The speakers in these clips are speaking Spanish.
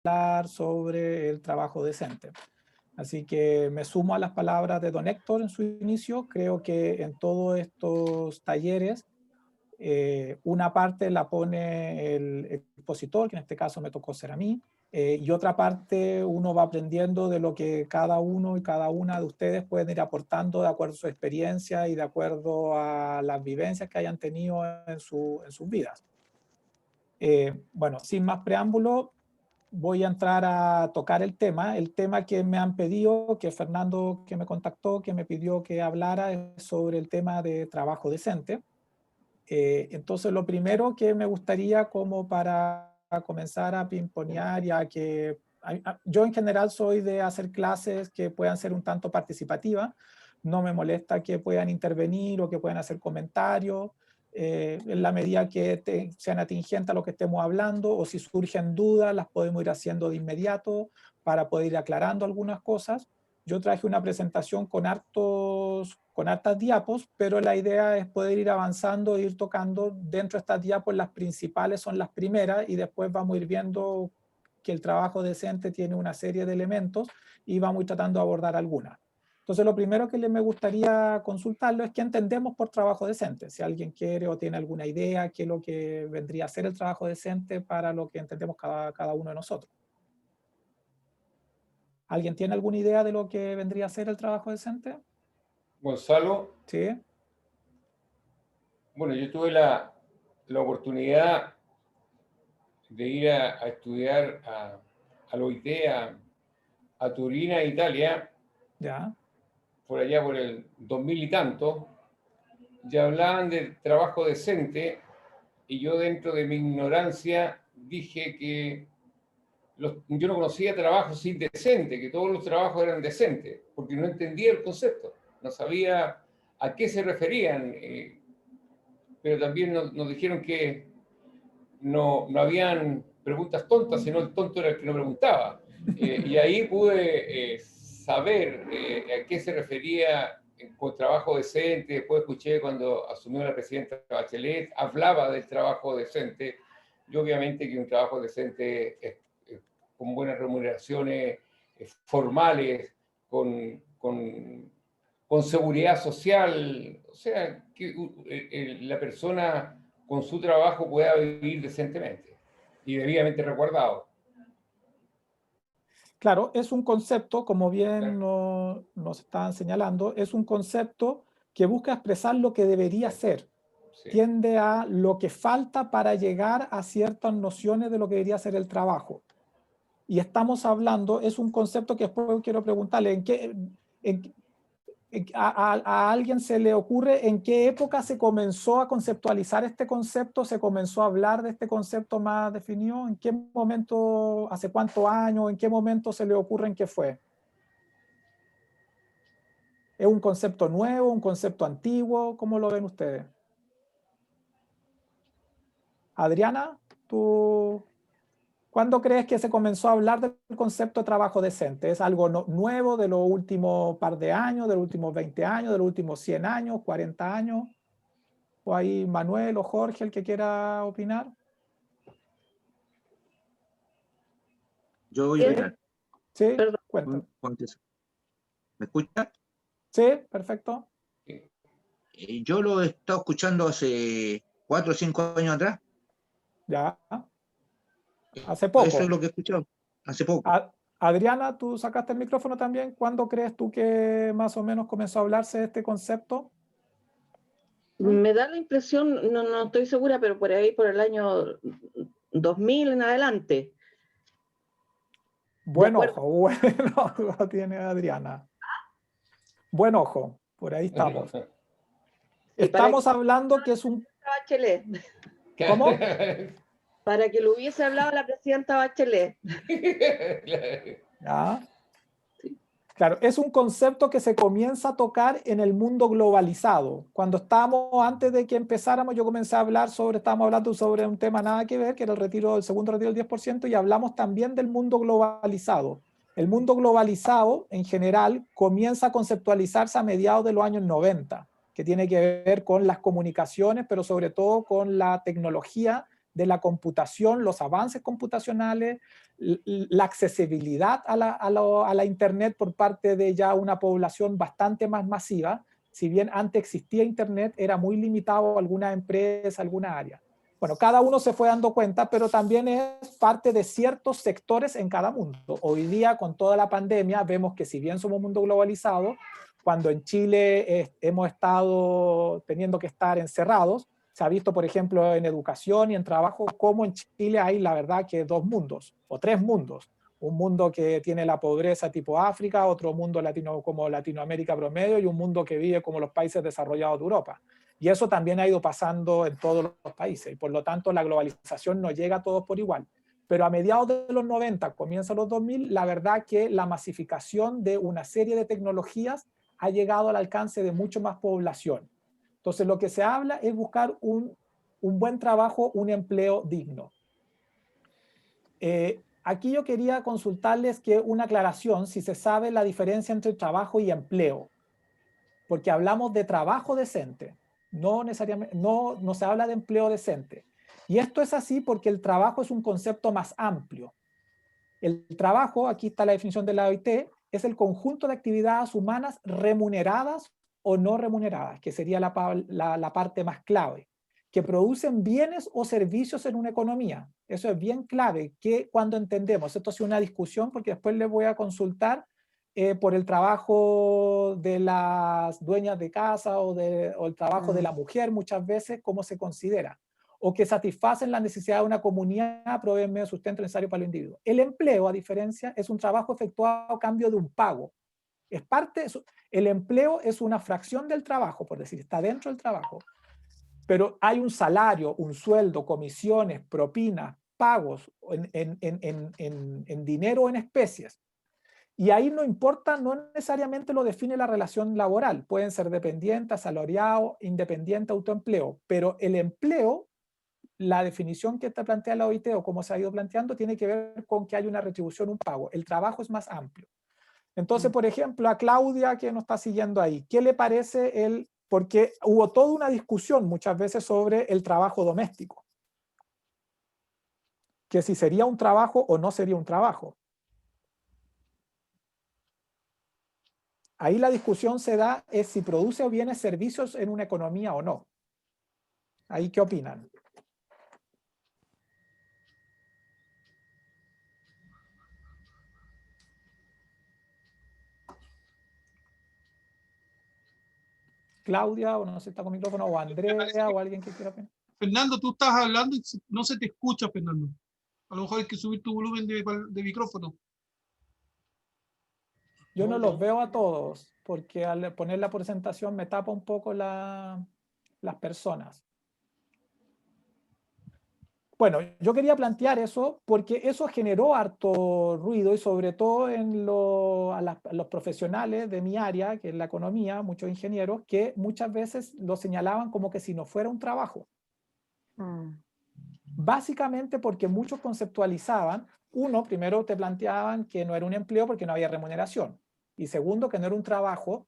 hablar sobre el trabajo decente. Así que me sumo a las palabras de don Héctor en su inicio. Creo que en todos estos talleres una parte la pone el expositor, que en este caso me tocó ser a mí, y otra parte uno va aprendiendo de lo que cada uno y cada una de ustedes pueden ir aportando de acuerdo a su experiencia y de acuerdo a las vivencias que hayan tenido en sus vidas. Bueno, sin más preámbulo, voy a entrar a tocar el tema que me han pedido, que Fernando que me contactó, que me pidió que hablara es sobre el tema de trabajo decente. Entonces lo primero que me gustaría como para comenzar a pimponear, ya que yo en general soy de hacer clases que puedan ser un tanto participativas, no me molesta que puedan intervenir o que puedan hacer comentarios, en la medida que sean atingentes a lo que estemos hablando, o si surgen dudas las podemos ir haciendo de inmediato para poder ir aclarando algunas cosas. Yo traje una presentación con hartas diapos, pero la idea es poder ir avanzando e ir tocando dentro de estas diapos. Las principales son las primeras y después vamos a ir viendo que el trabajo decente tiene una serie de elementos y vamos a ir tratando de abordar algunas. Entonces lo primero que me gustaría consultarlo es qué entendemos por trabajo decente. Si alguien quiere o tiene alguna idea, qué es lo que vendría a ser el trabajo decente para lo que entendemos cada uno de nosotros. ¿Alguien tiene alguna idea de lo que vendría a ser el trabajo decente? Gonzalo, Sí. bueno, yo tuve la oportunidad de ir a estudiar a la OIT, a Turín, a Italia, Ya. por allá por el 2000 y tanto, ya hablaban de trabajo decente y yo dentro de mi ignorancia dije que yo no conocía trabajos indecentes, que todos los trabajos eran decentes, porque no entendía el concepto, no sabía a qué se referían, pero también nos dijeron que no habían preguntas tontas, sino el tonto era el que no preguntaba. Y ahí pude saber a qué se refería con trabajo decente. Después escuché cuando asumió la presidenta Bachelet, hablaba del trabajo decente. Y obviamente que un trabajo decente es con buenas remuneraciones formales, con seguridad social, o sea, que la persona con su trabajo pueda vivir decentemente y debidamente resguardado. Claro, es un concepto, como bien nos estaban señalando, es un concepto que busca expresar lo que debería ser. Sí. Tiende a lo que falta para llegar a ciertas nociones de lo que debería ser el trabajo. Y estamos hablando, es un concepto que después quiero preguntarle, ¿a alguien se le ocurre en qué época se comenzó a conceptualizar este concepto? ¿Se comenzó a hablar de este concepto más definido? ¿En qué momento, hace cuántos años, en qué momento se le ocurre en qué fue? ¿Es un concepto nuevo, un concepto antiguo? ¿Cómo lo ven ustedes? Adriana, ¿tú cuándo crees que se comenzó a hablar del concepto de trabajo decente? ¿Es algo nuevo de los últimos par de años, de los últimos 20 años, de los últimos 100 años, 40 años? ¿O ahí Manuel o Jorge, el que quiera opinar? Yo voy a opinar. Sí, cuéntame. ¿Me escucha? Sí, perfecto. Yo lo he estado escuchando hace 4 o 5 años atrás. Ya. Hace poco. Eso es lo que he escuchado. Hace poco. Adriana, tú sacaste el micrófono también. ¿Cuándo crees tú que más o menos comenzó a hablarse de este concepto? Me da la impresión, no estoy segura, pero por ahí, por el año 2000 en adelante. Buen ojo, buen ojo tiene Adriana. Buen ojo, por ahí estamos. Estamos hablando que es un... Bachelet. ¿Cómo? Para que lo hubiese hablado la presidenta Bachelet. ¿Ya? Claro, es un concepto que se comienza a tocar en el mundo globalizado. Cuando estábamos, antes de que empezáramos, yo comencé a hablar estábamos hablando sobre un tema nada que ver, que era el segundo retiro del 10%, y hablamos también del mundo globalizado. El mundo globalizado, en general, comienza a conceptualizarse a mediados de los años 90, que tiene que ver con las comunicaciones, pero sobre todo con la tecnología de la computación, los avances computacionales, la accesibilidad a la Internet por parte de ya una población bastante más masiva. Si bien antes existía Internet, era muy limitado a alguna empresa, alguna área. Bueno, cada uno se fue dando cuenta, pero también es parte de ciertos sectores en cada mundo. Hoy día, con toda la pandemia, vemos que si bien somos un mundo globalizado, cuando en Chile hemos estado teniendo que estar encerrados, se ha visto, por ejemplo, en educación y en trabajo, cómo en Chile hay, la verdad, que dos mundos, o tres mundos. Un mundo que tiene la pobreza tipo África, otro mundo como Latinoamérica promedio, y un mundo que vive como los países desarrollados de Europa. Y eso también ha ido pasando en todos los países, y por lo tanto la globalización no llega a todos por igual. Pero a mediados de los 90, comienza los 2000, la verdad que la masificación de una serie de tecnologías ha llegado al alcance de mucho más población. Entonces lo que se habla es buscar un buen trabajo, un empleo digno. Aquí yo quería consultarles que una aclaración, si se sabe la diferencia entre trabajo y empleo, porque hablamos de trabajo decente, no necesariamente, no se habla de empleo decente. Y esto es así porque el trabajo es un concepto más amplio. El trabajo, aquí está la definición de la OIT, es el conjunto de actividades humanas remuneradas o no remuneradas, que sería la parte más clave, que producen bienes o servicios en una economía. Eso es bien clave, que cuando entendemos, esto es una discusión porque después les voy a consultar por el trabajo de las dueñas de casa o el trabajo de la mujer muchas veces, cómo se considera, o que satisfacen la necesidad de una comunidad, proveen medio de sustento necesario para los individuos. El empleo, a diferencia, es un trabajo efectuado a cambio de un pago. Es parte, el empleo es una fracción del trabajo, por decir, está dentro del trabajo, pero hay un salario, un sueldo, comisiones, propinas, pagos en dinero o en especies. Y ahí no importa, no necesariamente lo define la relación laboral. Pueden ser dependientes, asalariados, independiente, autoempleo. Pero el empleo, la definición que te plantea la OIT o cómo se ha ido planteando, tiene que ver con que hay una retribución, un pago. El trabajo es más amplio. Entonces, por ejemplo, a Claudia, que nos está siguiendo ahí, ¿qué le parece porque hubo toda una discusión muchas veces sobre el trabajo doméstico? Que si sería un trabajo o no sería un trabajo. Ahí la discusión se da es si produce o bienes servicios en una economía o no. ¿Ahí qué opinan? Claudia, o no sé si está con micrófono, o Andrea, o alguien que quiera opinar. Fernando, tú estás hablando y no se te escucha, Fernando. A lo mejor hay que subir tu volumen de micrófono. Yo no los veo a todos, porque al poner la presentación me tapa un poco las personas. Bueno, yo quería plantear eso porque eso generó harto ruido y sobre todo en los profesionales de mi área, que es la economía, muchos ingenieros, que muchas veces lo señalaban como que si no fuera un trabajo. Básicamente porque muchos conceptualizaban, uno, primero te planteaban que no era un empleo porque no había remuneración, y segundo, que no era un trabajo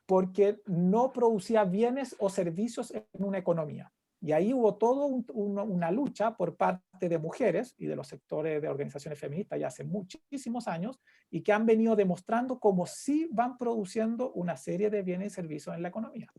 porque no producía bienes o servicios en una economía. Y ahí hubo toda una lucha por parte de mujeres y de los sectores de organizaciones feministas ya hace muchísimos años, y que han venido demostrando cómo sí van produciendo una serie de bienes y servicios en la economía.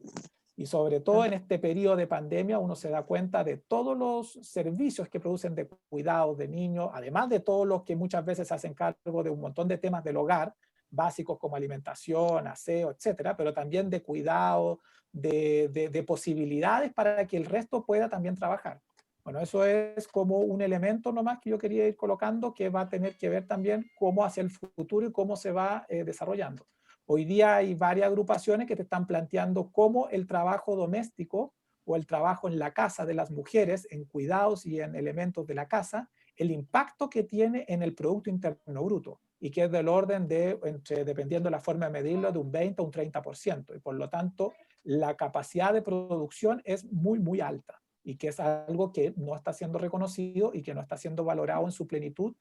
Y sobre todo en este periodo de pandemia uno se da cuenta de todos los servicios que producen de cuidados de niños, además de todos los que muchas veces se hacen cargo de un montón de temas del hogar, básicos como alimentación, aseo, etcétera, pero también de cuidado, de posibilidades para que el resto pueda también trabajar. Bueno, eso es como un elemento nomás que yo quería ir colocando, que va a tener que ver también cómo hacia el futuro y cómo se va desarrollando. Hoy día hay varias agrupaciones que te están planteando cómo el trabajo doméstico o el trabajo en la casa de las mujeres, en cuidados y en elementos de la casa, el impacto que tiene en el Producto Interno Bruto, y que es del orden de, dependiendo de la forma de medirlo, de un 20 a un 30%. Y por lo tanto, la capacidad de producción es muy, muy alta, y que es algo que no está siendo reconocido y que no está siendo valorado en su plenitud,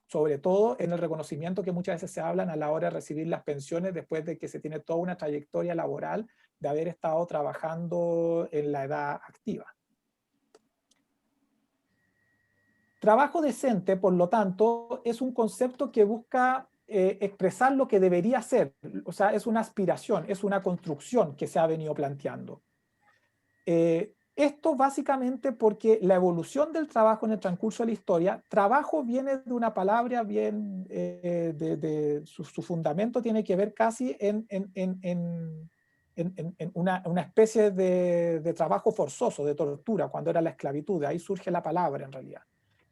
sobre todo en el reconocimiento que muchas veces se hablan a la hora de recibir las pensiones después de que se tiene toda una trayectoria laboral de haber estado trabajando en la edad activa. Trabajo decente, por lo tanto, es un concepto que busca expresar lo que debería ser, o sea, es una aspiración, es una construcción que se ha venido planteando. Esto básicamente porque la evolución del trabajo en el transcurso de la historia, trabajo viene de una palabra bien, su fundamento tiene que ver casi en una especie de trabajo forzoso, de tortura, cuando era la esclavitud, de ahí surge la palabra en realidad,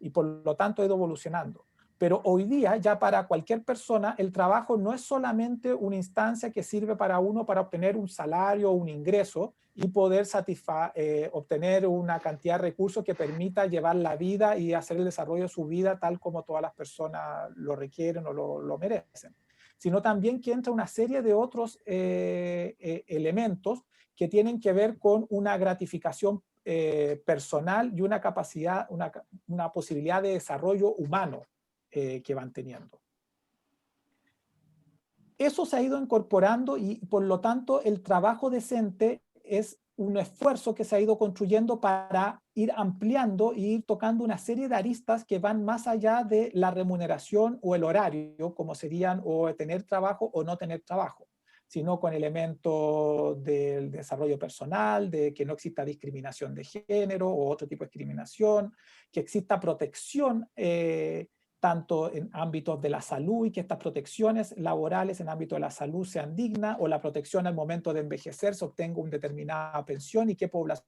y por lo tanto ha ido evolucionando. Pero hoy día, ya para cualquier persona, el trabajo no es solamente una instancia que sirve para uno para obtener un salario o un ingreso y poder obtener una cantidad de recursos que permita llevar la vida y hacer el desarrollo de su vida tal como todas las personas lo requieren o lo merecen, sino también que entra una serie de otros elementos que tienen que ver con una gratificación personal y una capacidad, una posibilidad de desarrollo humano que van teniendo. Eso se ha ido incorporando y por lo tanto el trabajo decente es un esfuerzo que se ha ido construyendo para ir ampliando e ir tocando una serie de aristas que van más allá de la remuneración o el horario, como serían o tener trabajo o no tener trabajo, sino con elementos del desarrollo personal, de que no exista discriminación de género o otro tipo de discriminación, que exista protección tanto en ámbitos de la salud y que estas protecciones laborales en ámbito de la salud sean dignas, o la protección al momento de envejecer se obtenga una determinada pensión y qué población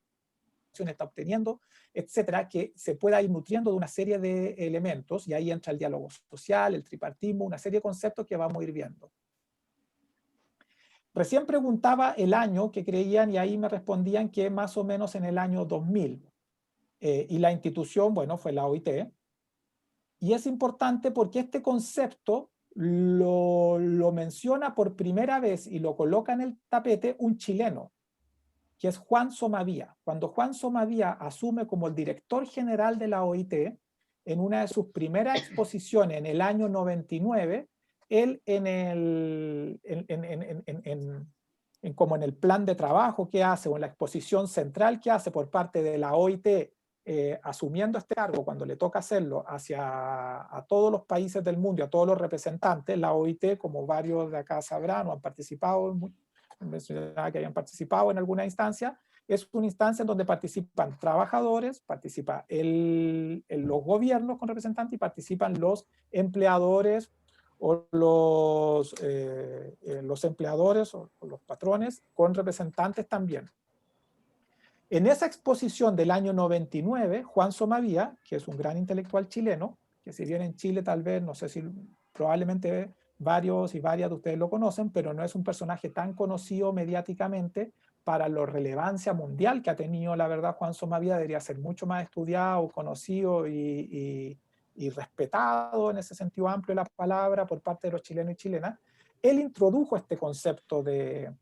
está obteniendo, etcétera, que se pueda ir nutriendo de una serie de elementos, y ahí entra el diálogo social, el tripartismo, una serie de conceptos que vamos a ir viendo. Recién preguntaba el año que creían y ahí me respondían que más o menos en el año 2000. Y la institución, bueno, fue la OIT. Y es importante porque este concepto lo menciona por primera vez y lo coloca en el tapete un chileno, que es Juan Somavía. Cuando Juan Somavía asume como el director general de la OIT, en una de sus primeras exposiciones en el año 99, él como en el plan de trabajo que hace o en la exposición central que hace por parte de la OIT, asumiendo este cargo cuando le toca hacerlo a todos los países del mundo, a todos los representantes, la OIT, como varios de acá sabrán o han participado, que hayan participado en alguna instancia, es una instancia en donde participan trabajadores, participan los gobiernos con representantes y participan los empleadores o los empleadores o los patrones con representantes también. En esa exposición del año 99, Juan Somavía, que es un gran intelectual chileno, que si bien en Chile tal vez, no sé si probablemente varios y varias de ustedes lo conocen, pero no es un personaje tan conocido mediáticamente para la relevancia mundial que ha tenido, la verdad, Juan Somavía debería ser mucho más estudiado, conocido y respetado en ese sentido amplio de la palabra por parte de los chilenos y chilenas. Él introdujo este concepto de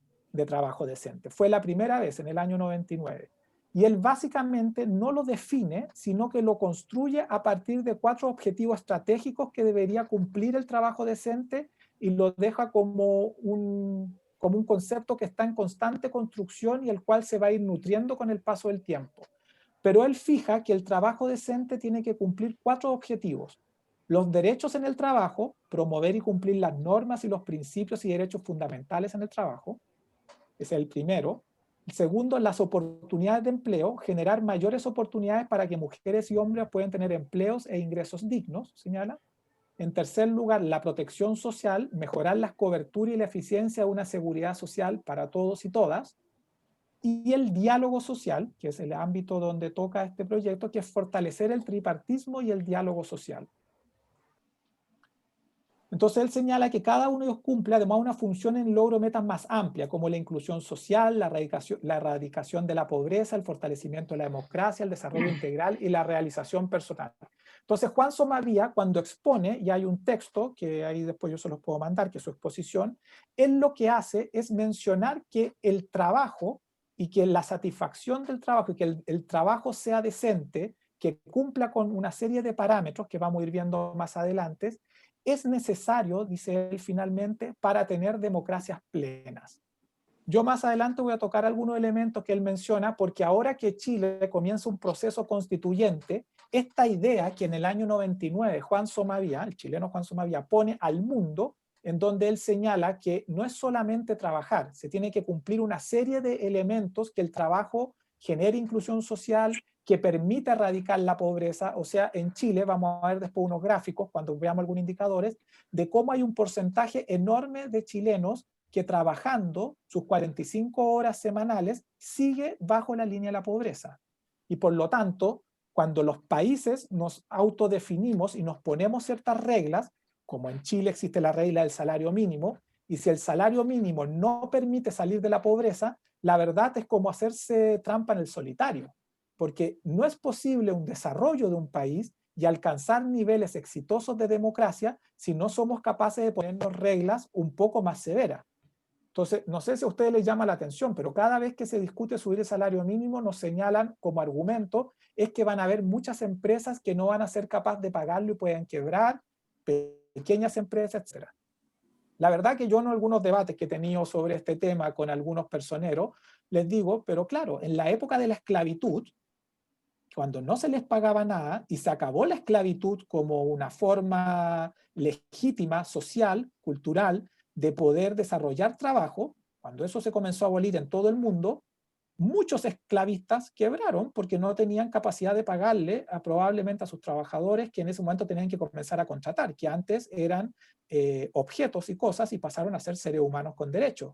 trabajo decente. Fue la primera vez en el año 99. Y él básicamente no lo define, sino que lo construye a partir de 4 objetivos estratégicos que debería cumplir el trabajo decente y lo deja como un concepto que está en constante construcción y el cual se va a ir nutriendo con el paso del tiempo. Pero él fija que el trabajo decente tiene que cumplir 4 objetivos. Los derechos en el trabajo, promover y cumplir las normas y los principios y derechos fundamentales en el trabajo, ese es el primero. El segundo, las oportunidades de empleo, generar mayores oportunidades para que mujeres y hombres puedan tener empleos e ingresos dignos, señala. En tercer lugar, la protección social, mejorar la cobertura y la eficiencia de una seguridad social para todos y todas. Y el diálogo social, que es el ámbito donde toca este proyecto, que es fortalecer el tripartismo y el diálogo social. Entonces él señala que cada uno de ellos cumple además una función en logro de metas más amplias, como la inclusión social, la erradicación de la pobreza, el fortalecimiento de la democracia, el desarrollo integral y la realización personal. Entonces Juan Somavía, cuando expone, y hay un texto que ahí después yo se los puedo mandar, que es su exposición, él lo que hace es mencionar que el trabajo y que la satisfacción del trabajo y que el trabajo sea decente, que cumpla con una serie de parámetros que vamos a ir viendo más adelante, es necesario, dice él finalmente, para tener democracias plenas. yo más adelante voy a tocar algunos elementos que él menciona, porque ahora que Chile comienza un proceso constituyente, esta idea que en el año 99 Juan Somavía, el chileno Juan Somavía, pone al mundo, en donde él señala que no es solamente trabajar, se tiene que cumplir una serie de elementos que el trabajo genere inclusión social, que permita erradicar la pobreza. O sea, en Chile, vamos a ver después unos gráficos, cuando veamos algunos indicadores, de cómo hay un porcentaje enorme de chilenos que trabajando sus 45 horas semanales sigue bajo la línea de la pobreza. Y por lo tanto, cuando los países nos autodefinimos y nos ponemos ciertas reglas, como en Chile existe la regla del salario mínimo, y si el salario mínimo no permite salir de la pobreza, la verdad es como hacerse trampa en el solitario, porque no es posible un desarrollo de un país y alcanzar niveles exitosos de democracia si no somos capaces de ponernos reglas un poco más severas. Entonces, no sé si a ustedes les llama la atención, pero cada vez que se discute subir el salario mínimo, nos señalan como argumento es que van a haber muchas empresas que no van a ser capaces de pagarlo y pueden quebrar, pequeñas empresas, etc. La verdad que yo en algunos debates que he tenido sobre este tema con algunos personeros, les digo, pero claro, en la época de la esclavitud, cuando no se les pagaba nada y se acabó la esclavitud como una forma legítima, social, cultural, de poder desarrollar trabajo, cuando eso se comenzó a abolir en todo el mundo, muchos esclavistas quebraron porque no tenían capacidad de pagarle probablemente a sus trabajadores que en ese momento tenían que comenzar a contratar, que antes eran objetos y cosas y pasaron a ser seres humanos con derechos.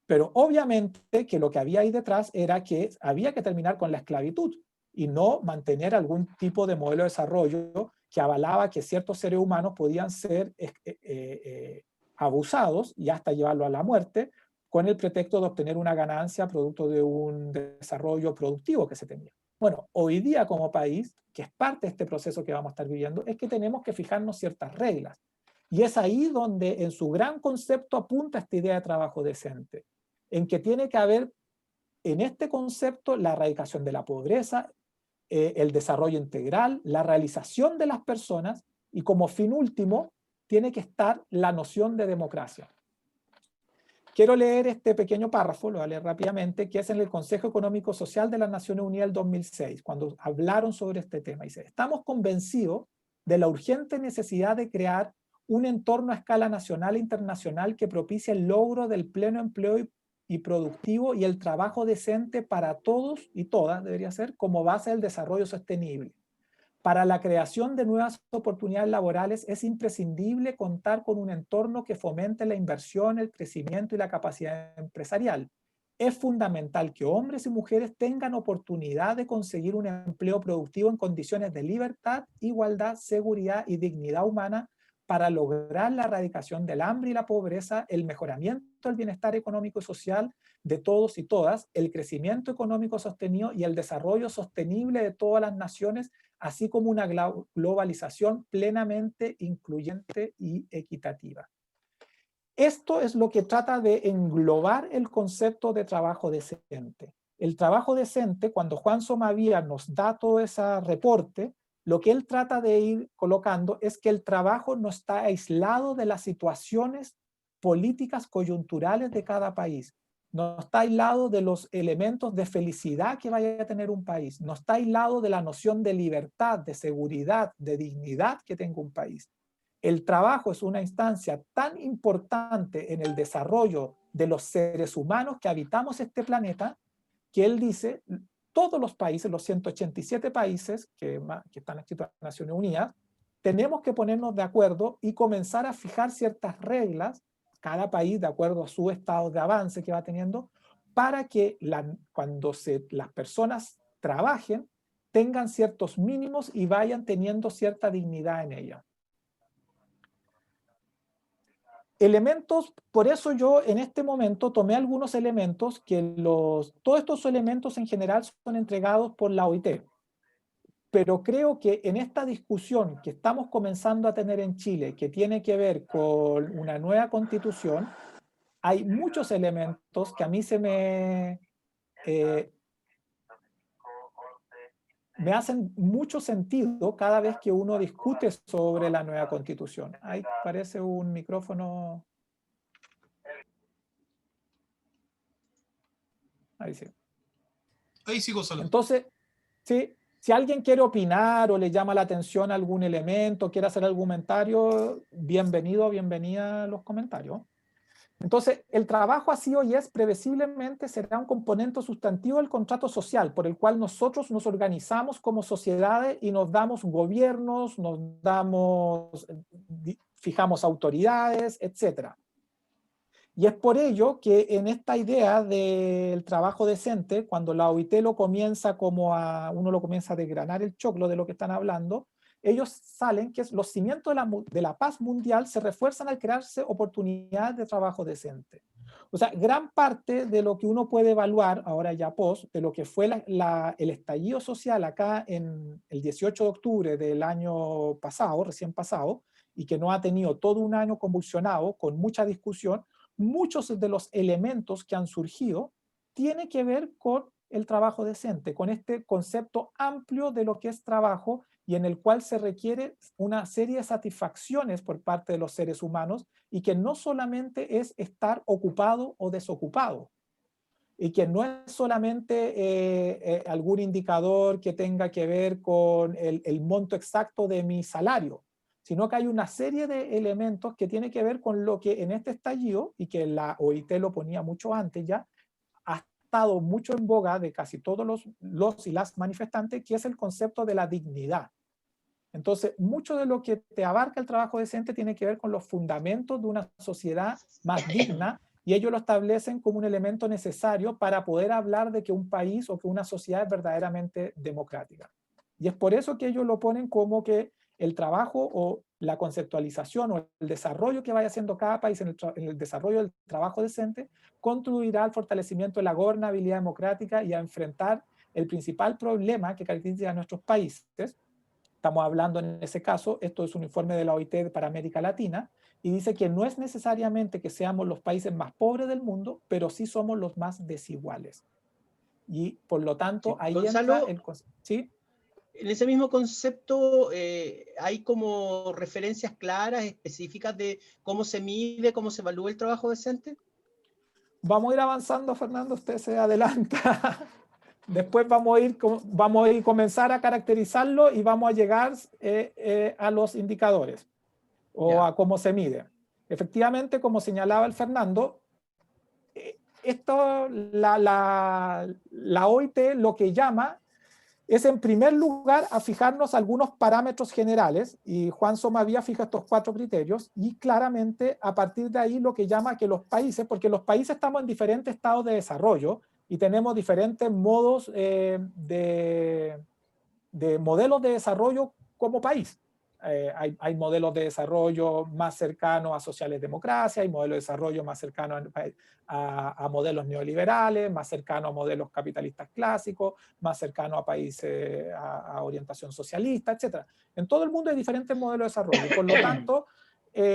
Pero obviamente que lo que había ahí detrás era que había que terminar con la esclavitud y no mantener algún tipo de modelo de desarrollo que avalaba que ciertos seres humanos podían ser abusados y hasta llevarlo a la muerte con el pretexto de obtener una ganancia producto de un desarrollo productivo que se tenía. Bueno, hoy día como país, que es parte de este proceso que vamos a estar viviendo, es que tenemos que fijarnos ciertas reglas. Y es ahí donde en su gran concepto apunta esta idea de trabajo decente, en que tiene que haber en este concepto la erradicación de la pobreza, el desarrollo integral, la realización de las personas y como fin último tiene que estar la noción de democracia. Quiero leer este pequeño párrafo, lo voy a leer rápidamente, que es en el Consejo Económico Social de las Naciones Unidas del 2006, cuando hablaron sobre este tema. Dice, estamos convencidos de la urgente necesidad de crear un entorno a escala nacional e internacional que propicie el logro del pleno empleo y productivo y el trabajo decente para todos y todas, debería ser, como base del desarrollo sostenible. Para la creación de nuevas oportunidades laborales es imprescindible contar con un entorno que fomente la inversión, el crecimiento y la capacidad empresarial. Es fundamental que hombres y mujeres tengan oportunidad de conseguir un empleo productivo en condiciones de libertad, igualdad, seguridad y dignidad humana para lograr la erradicación del hambre y la pobreza, el mejoramiento del bienestar económico y social de todos y todas, el crecimiento económico sostenido y el desarrollo sostenible de todas las naciones, así como una globalización plenamente incluyente y equitativa. Esto es lo que trata de englobar el concepto de trabajo decente. El trabajo decente, cuando Juan Somavía nos da todo ese reporte, lo que él trata de ir colocando es que el trabajo no está aislado de las situaciones políticas coyunturales de cada país. No está aislado de los elementos de felicidad que vaya a tener un país. No está aislado de la noción de libertad, de seguridad, de dignidad que tenga un país. El trabajo es una instancia tan importante en el desarrollo de los seres humanos que habitamos este planeta, que él dice, todos los países, los 187 países que están escritos en las Naciones Unidas, tenemos que ponernos de acuerdo y comenzar a fijar ciertas reglas, cada país de acuerdo a su estado de avance que va teniendo, para que cuando las personas trabajen, tengan ciertos mínimos y vayan teniendo cierta dignidad en ella. Elementos, por eso yo en este momento tomé algunos elementos que todos estos elementos en general son entregados por la OIT. Pero creo que en esta discusión que estamos comenzando a tener en Chile, que tiene que ver con una nueva constitución, hay muchos elementos que a mí me hacen mucho sentido cada vez que uno discute sobre la nueva constitución. Ahí parece un micrófono. Ahí sí. Ahí sí, Gonzalo. Entonces, sí, si alguien quiere opinar o le llama la atención algún elemento, quiere hacer algún comentario, bienvenido, bienvenida a los comentarios. Entonces, el trabajo ha sido y es previsiblemente será un componente sustantivo del contrato social por el cual nosotros nos organizamos como sociedades y nos damos gobiernos, fijamos autoridades, etc. Y es por ello que en esta idea del trabajo decente, cuando la OIT lo comienza uno lo comienza a desgranar el choclo de lo que están hablando, ellos salen que los cimientos de la paz mundial se refuerzan al crearse oportunidades de trabajo decente. O sea, gran parte de lo que uno puede evaluar, ahora ya de lo que fue el estallido social acá en el 18 de octubre del año pasado, recién pasado, y que no ha tenido todo un año convulsionado, con mucha discusión, muchos de los elementos que han surgido tienen que ver con el trabajo decente, con este concepto amplio de lo que es trabajo y en el cual se requiere una serie de satisfacciones por parte de los seres humanos y que no solamente es estar ocupado o desocupado y que no es solamente algún indicador que tenga que ver con el monto exacto de mi salario, sino que hay una serie de elementos que tienen que ver con lo que en este estallido, y que la OIT lo ponía mucho antes ya, ha estado mucho en boga de casi todos los y las manifestantes, que es el concepto de la dignidad. Entonces, mucho de lo que te abarca el trabajo decente tiene que ver con los fundamentos de una sociedad más digna, y ellos lo establecen como un elemento necesario para poder hablar de que un país o que una sociedad es verdaderamente democrática. Y es por eso que ellos lo ponen como que el trabajo o la conceptualización o el desarrollo que vaya haciendo cada país en el desarrollo del trabajo decente contribuirá al fortalecimiento de la gobernabilidad democrática y a enfrentar el principal problema que caracteriza a nuestros países. Estamos hablando en ese caso, esto es un informe de la OIT para América Latina, y dice que no es necesariamente que seamos los países más pobres del mundo, pero sí somos los más desiguales. Y por lo tanto, Sí. ahí Gonzalo, entra el... ¿Sí? en ese mismo concepto hay como referencias claras, específicas de cómo se mide, cómo se evalúa el trabajo decente. Vamos a ir avanzando, Fernando, usted se adelanta. Después vamos a ir comenzar a caracterizarlo y vamos a llegar a los indicadores o a cómo se mide. Efectivamente, como señalaba el Fernando, la OIT lo que llama es en primer lugar a fijarnos algunos parámetros generales, y Juan Somavía fija estos 4 criterios, y claramente a partir de ahí lo que llama que los países, porque los países estamos en diferentes estados de desarrollo y tenemos diferentes modos de modelos de desarrollo como país. Hay modelos de desarrollo más cercanos a sociales democracia, hay modelos de desarrollo más cercanos a modelos neoliberales, más cercanos a modelos capitalistas clásicos, más cercanos a países a orientación socialista, etc. En todo el mundo hay diferentes modelos de desarrollo. Por lo tanto,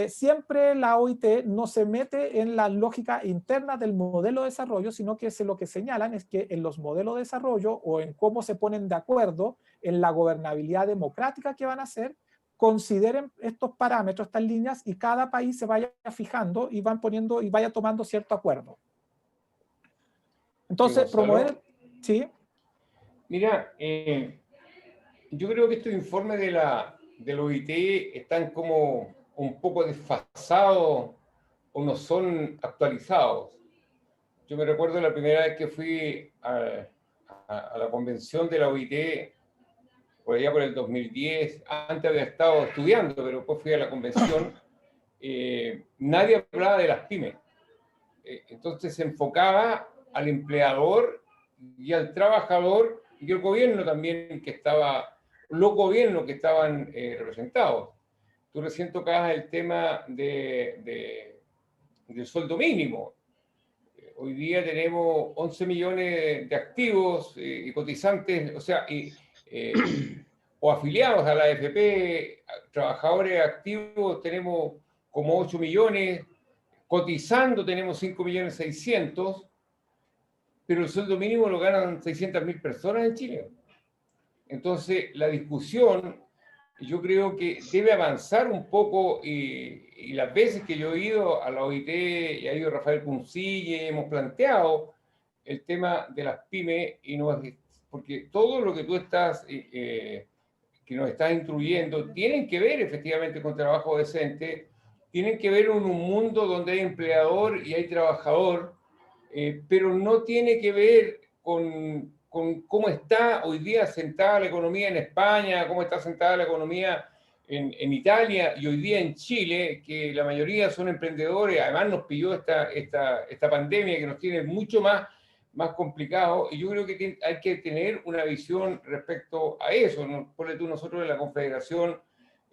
siempre la OIT no se mete en la lógica interna del modelo de desarrollo, sino que lo que señalan es que en los modelos de desarrollo o en cómo se ponen de acuerdo en la gobernabilidad democrática que van a hacer, consideren estos parámetros, estas líneas, y cada país se vaya fijando y van poniendo y vaya tomando cierto acuerdo. Entonces, promover... ¿Sí? Mira, yo creo que estos informes de la OIT están como un poco desfasados o no son actualizados. Yo me recuerdo la primera vez que fui a la convención de la OIT, por allá por el 2010, antes había estado estudiando, pero después fui a la convención, nadie hablaba de las pymes. Entonces se enfocaba al empleador y al trabajador y el gobierno también, los gobiernos que estaban representados. Tú recién tocabas el tema del sueldo mínimo. Hoy día tenemos 11 millones de activos y cotizantes, o sea, o afiliados a la AFP, trabajadores activos tenemos como 8 millones, cotizando tenemos 5.600.000, pero el sueldo mínimo lo ganan 600.000 personas en Chile. Entonces, la discusión, yo creo que debe avanzar un poco, y las veces que yo he ido a la OIT y ha ido Rafael Punzí y hemos planteado el tema de las pymes, porque todo lo que tú estás, que nos estás instruyendo, tienen que ver efectivamente con trabajo decente, tienen que ver en un mundo donde hay empleador y hay trabajador, pero no tiene que ver con cómo está hoy día sentada la economía en España, cómo está sentada la economía en Italia y hoy día en Chile, que la mayoría son emprendedores. Además nos pilló esta pandemia que nos tiene mucho más complicado, y yo creo que hay que tener una visión respecto a eso. Ponle tú, nosotros en la Confederación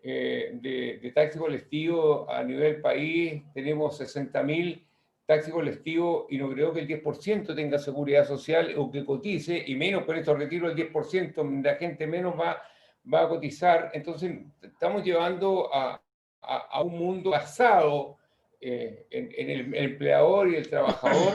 de Taxi Colectivo a nivel país tenemos 60.000 taxi colectivo, y no creo que el 10% tenga seguridad social o que cotice, y menos con estos retiros el 10%, la gente menos va a cotizar. Entonces estamos llevando a un mundo basado en el empleador y el trabajador,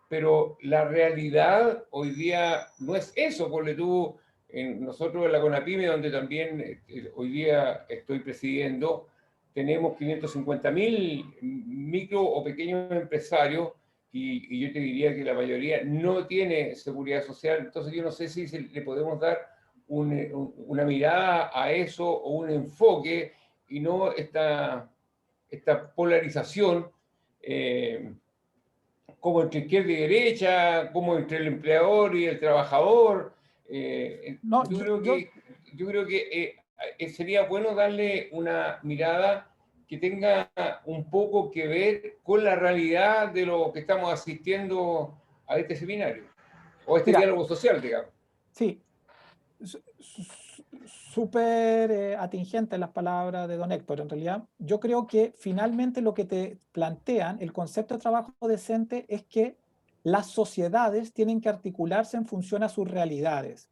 pero la realidad hoy día no es eso. Ponle tú, nosotros en la CONAPYME, donde también hoy día estoy presidiendo, tenemos 550.000 micro o pequeños empresarios, y yo te diría que la mayoría no tiene seguridad social. Entonces yo no sé si le podemos dar una mirada a eso o un enfoque, y no esta polarización como entre izquierda y derecha, como entre el empleador y el trabajador. No, Yo creo que sería bueno darle una mirada que tenga un poco que ver con la realidad de lo que estamos asistiendo a este seminario, o a este mira, diálogo social, digamos. sí, súper atingentes las palabras de don Héctor. En realidad, yo creo que finalmente lo que te plantean, el concepto de trabajo decente, es que las sociedades tienen que articularse en función a sus realidades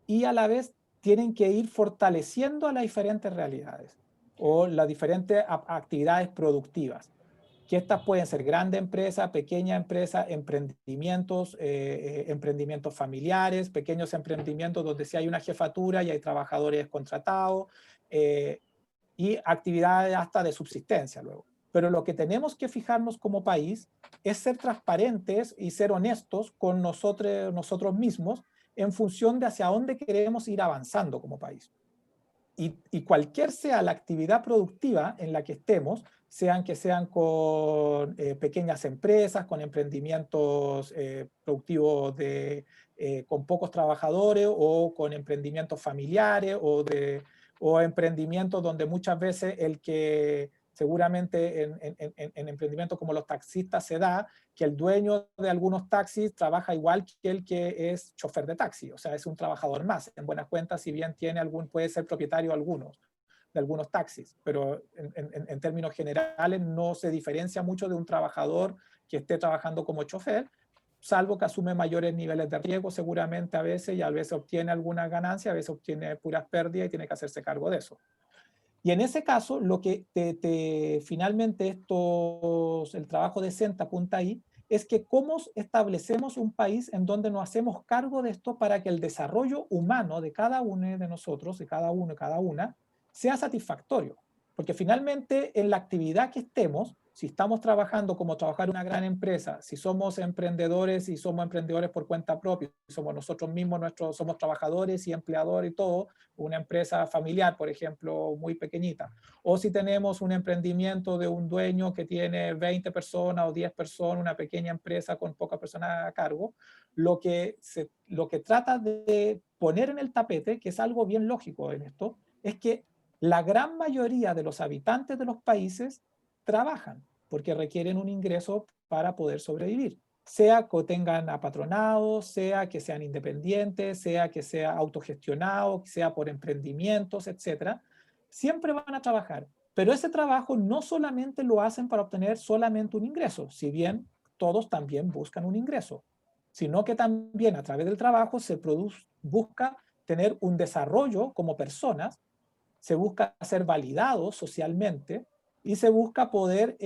y a la vez tienen que ir fortaleciendo a las diferentes realidades o las diferentes actividades productivas, que estas pueden ser grandes empresas, pequeñas empresas, emprendimientos, emprendimientos familiares, pequeños emprendimientos donde sí hay una jefatura y hay trabajadores contratados, y actividades hasta de subsistencia luego. Pero lo que tenemos que fijarnos como país es ser transparentes y ser honestos con nosotros mismos en función de hacia dónde queremos ir avanzando como país. Y cualquier sea la actividad productiva en la que estemos, sean con pequeñas empresas, con emprendimientos productivos con pocos trabajadores, o con emprendimientos familiares, o emprendimientos donde muchas veces el que seguramente en emprendimientos como los taxistas se da, que el dueño de algunos taxis trabaja igual que el que es chofer de taxi, o sea, es un trabajador más. En buenas cuentas, si bien puede ser propietario de algunos taxis, pero en términos generales no se diferencia mucho de un trabajador que esté trabajando como chofer, salvo que asume mayores niveles de riesgo seguramente a veces, y a veces obtiene alguna ganancia, a veces obtiene puras pérdidas y tiene que hacerse cargo de eso. Y en ese caso, lo que finalmente el trabajo decente apunta ahí, es que cómo establecemos un país en donde nos hacemos cargo de esto para que el desarrollo humano de cada uno de nosotros, de cada uno y cada una, sea satisfactorio. Porque finalmente en la actividad que estemos, si estamos trabajando como trabajar en una gran empresa, si somos emprendedores y somos emprendedores por cuenta propia, somos nosotros mismos, somos trabajadores y empleadores y todo, una empresa familiar, por ejemplo, muy pequeñita, o si tenemos un emprendimiento de un dueño que tiene 20 personas o 10 personas, una pequeña empresa con pocas personas a cargo, lo que trata de poner en el tapete, que es algo bien lógico en esto, es que la gran mayoría de los habitantes de los países trabajan porque requieren un ingreso para poder sobrevivir, sea que tengan apatronados, sea que sean independientes, sea que sea autogestionado, sea por emprendimientos, etcétera. Siempre van a trabajar, pero ese trabajo no solamente lo hacen para obtener solamente un ingreso, si bien todos también buscan un ingreso, sino que también a través del trabajo busca tener un desarrollo como personas, se busca ser validados socialmente y se busca poder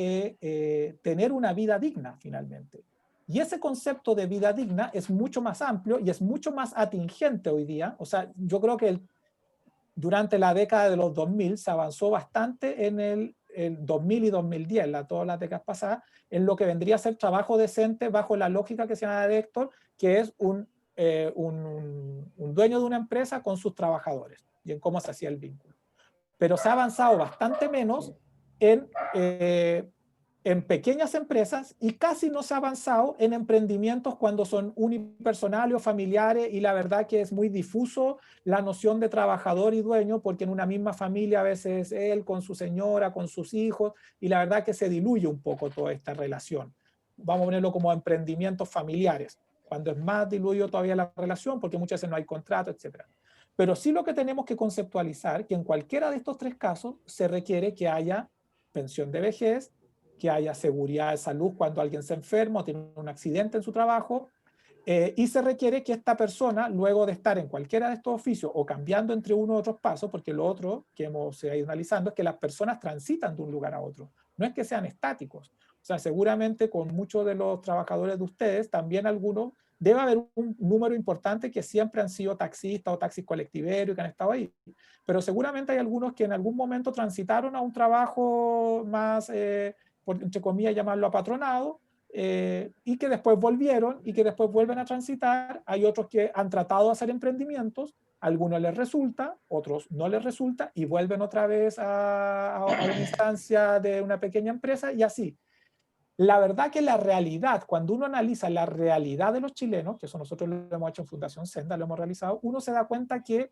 tener una vida digna finalmente. Y ese concepto de vida digna es mucho más amplio y es mucho más atingente hoy día. O sea, yo creo que durante la década de los 2000 se avanzó bastante en el 2000 y 2010, todas las décadas pasadas, en lo que vendría a ser trabajo decente bajo la lógica que se llama de Héctor, que es un dueño de una empresa con sus trabajadores y en cómo se hacía el vínculo. Pero se ha avanzado bastante menos en pequeñas empresas y casi no se ha avanzado en emprendimientos cuando son unipersonales o familiares, y la verdad que es muy difuso la noción de trabajador y dueño, porque en una misma familia a veces él con su señora, con sus hijos, y la verdad que se diluye un poco toda esta relación. Vamos a ponerlo como emprendimientos familiares, cuando es más diluido todavía la relación, porque muchas veces no hay contrato, etc. Pero sí lo que tenemos que conceptualizar, que en cualquiera de estos tres casos se requiere que haya pensión de vejez, que haya seguridad de salud cuando alguien se enferma o tiene un accidente en su trabajo, y se requiere que esta persona, luego de estar en cualquiera de estos oficios o cambiando entre uno u otros pasos, porque lo otro que hemos ido analizando es que las personas transitan de un lugar a otro, no es que sean estáticos. O sea, seguramente con muchos de los trabajadores de ustedes, también algunos, debe haber un número importante que siempre han sido taxistas o taxis colectiveros y que han estado ahí. Pero seguramente hay algunos que en algún momento transitaron a un trabajo más, entre comillas, llamarlo apatronado, y que después volvieron y que después vuelven a transitar. Hay otros que han tratado de hacer emprendimientos, a algunos les resulta, otros no les resulta, y vuelven otra vez a una instancia de una pequeña empresa, y así. La verdad que la realidad, cuando uno analiza la realidad de los chilenos, que eso nosotros lo hemos hecho en Fundación Senda, lo hemos realizado, uno se da cuenta que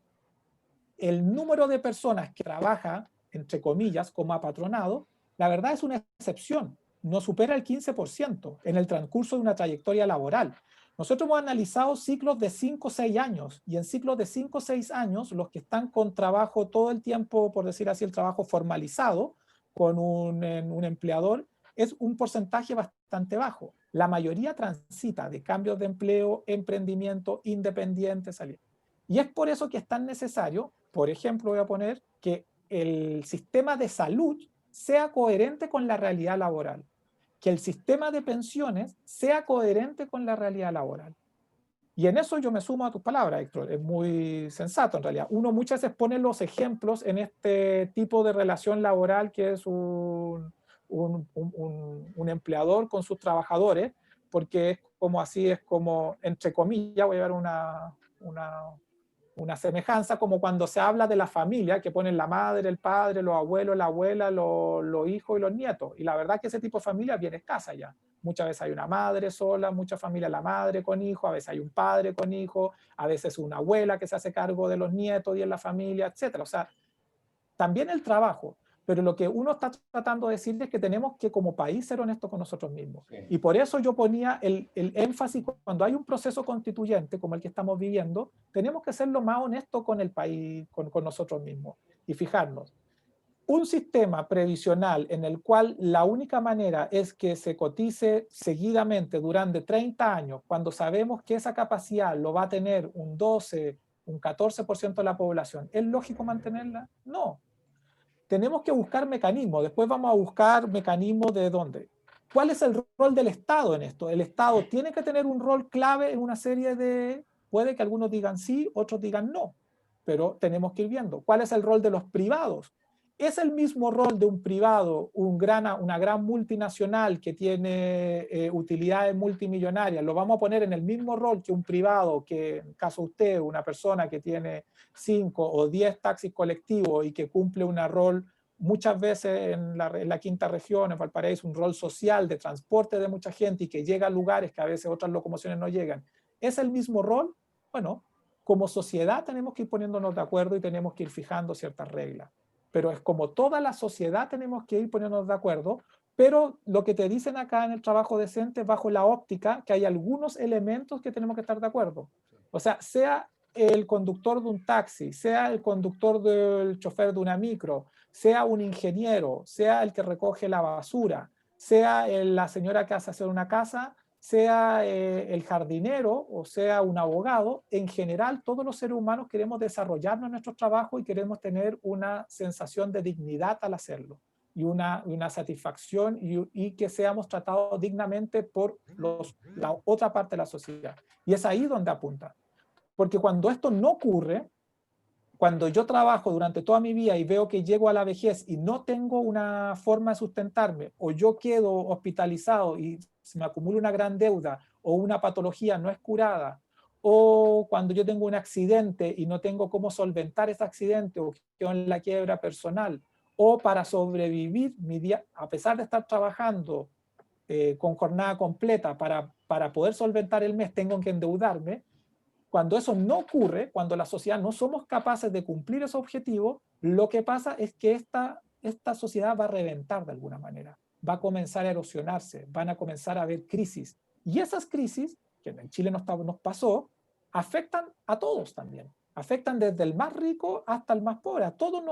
el número de personas que trabaja, entre comillas, como apatronado, la verdad es una excepción, no supera el 15% en el transcurso de una trayectoria laboral. Nosotros hemos analizado ciclos de 5 o 6 años, y en ciclos de 5 o 6 años, los que están con trabajo todo el tiempo, por decir así, el trabajo formalizado, con un empleador, es un porcentaje bastante bajo. La mayoría transita de cambios de empleo, emprendimiento, independiente, salir. Y es por eso que es tan necesario, por ejemplo, voy a poner que el sistema de salud sea coherente con la realidad laboral, que el sistema de pensiones sea coherente con la realidad laboral. Y en eso yo me sumo a tus palabras, Héctor, es muy sensato en realidad. Uno muchas veces pone los ejemplos en este tipo de relación laboral que es un empleador con sus trabajadores, porque es como así, es como, entre comillas, voy a dar una semejanza, como cuando se habla de la familia, que ponen la madre, el padre, los abuelos, la abuela, los hijos y los nietos. Y la verdad que ese tipo de familia viene escasa ya. Muchas veces hay una madre sola, muchas familias la madre con hijos, a veces hay un padre con hijos, a veces una abuela que se hace cargo de los nietos y en la familia, etc. O sea, también el trabajo. Pero lo que uno está tratando de decir es que tenemos que como país ser honestos con nosotros mismos. Sí. Y por eso yo ponía el énfasis, cuando hay un proceso constituyente como el que estamos viviendo, tenemos que ser lo más honestos con el país, con nosotros mismos. Y fijarnos, un sistema previsional en el cual la única manera es que se cotice seguidamente durante 30 años, cuando sabemos que esa capacidad lo va a tener un 12, un 14% de la población, ¿es lógico mantenerla? No. Tenemos que buscar mecanismos. Después vamos a buscar mecanismos de dónde. ¿Cuál es el rol del Estado en esto? El Estado tiene que tener un rol clave en una serie de... Puede que algunos digan sí, otros digan no, pero tenemos que ir viendo. ¿Cuál es el rol de los privados? ¿Es el mismo rol de un privado, una gran multinacional que tiene utilidades multimillonarias? ¿Lo vamos a poner en el mismo rol que un privado, que en caso de usted, una persona que tiene 5 o 10 taxis colectivos y que cumple un rol muchas veces en la quinta región, en Valparaíso, un rol social de transporte de mucha gente y que llega a lugares que a veces otras locomociones no llegan? ¿Es el mismo rol? Bueno, como sociedad tenemos que ir poniéndonos de acuerdo y tenemos que ir fijando ciertas reglas. Pero es como toda la sociedad tenemos que ir poniéndonos de acuerdo, pero lo que te dicen acá en el trabajo decente, bajo la óptica, que hay algunos elementos que tenemos que estar de acuerdo. O sea, sea el conductor de un taxi, sea el conductor del chofer de una micro, sea un ingeniero, sea el que recoge la basura, sea la señora que hace hacer una casa, sea el jardinero o sea un abogado, en general todos los seres humanos queremos desarrollarnos en nuestro trabajo y queremos tener una sensación de dignidad al hacerlo y una satisfacción y que seamos tratados dignamente por la otra parte de la sociedad. Y es ahí donde apunta. Porque cuando esto no ocurre, cuando yo trabajo durante toda mi vida y veo que llego a la vejez y no tengo una forma de sustentarme, o yo quedo hospitalizado y se me acumula una gran deuda, o una patología no es curada, o cuando yo tengo un accidente y no tengo cómo solventar ese accidente, o quedo en la quiebra personal, o para sobrevivir mi día, a pesar de estar trabajando con jornada completa para poder solventar el mes, tengo que endeudarme. Cuando eso no ocurre, cuando la sociedad no somos capaces de cumplir ese objetivo, lo que pasa es que esta sociedad va a reventar de alguna manera, va a comenzar a erosionarse, van a comenzar a haber crisis. Y esas crisis, que en Chile nos pasó, afectan a todos también. Afectan desde el más rico hasta el más pobre, a todos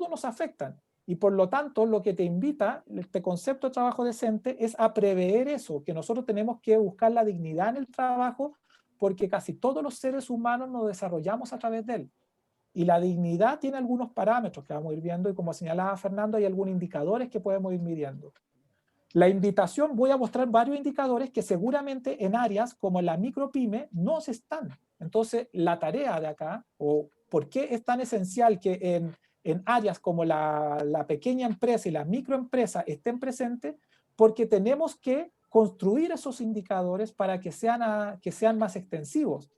nos afectan. Y por lo tanto, lo que te invita, este concepto de trabajo decente, es a prever eso, que nosotros tenemos que buscar la dignidad en el trabajo, porque casi todos los seres humanos nos desarrollamos a través de él. Y la dignidad tiene algunos parámetros que vamos a ir viendo, y como señalaba Fernando, hay algunos indicadores que podemos ir midiendo. La invitación, voy a mostrar varios indicadores que seguramente en áreas como la micropyme no se están. Entonces, la tarea de acá, o por qué es tan esencial que en áreas como la pequeña empresa y la microempresa estén presentes, porque tenemos que construir esos indicadores para que sean más extensivos.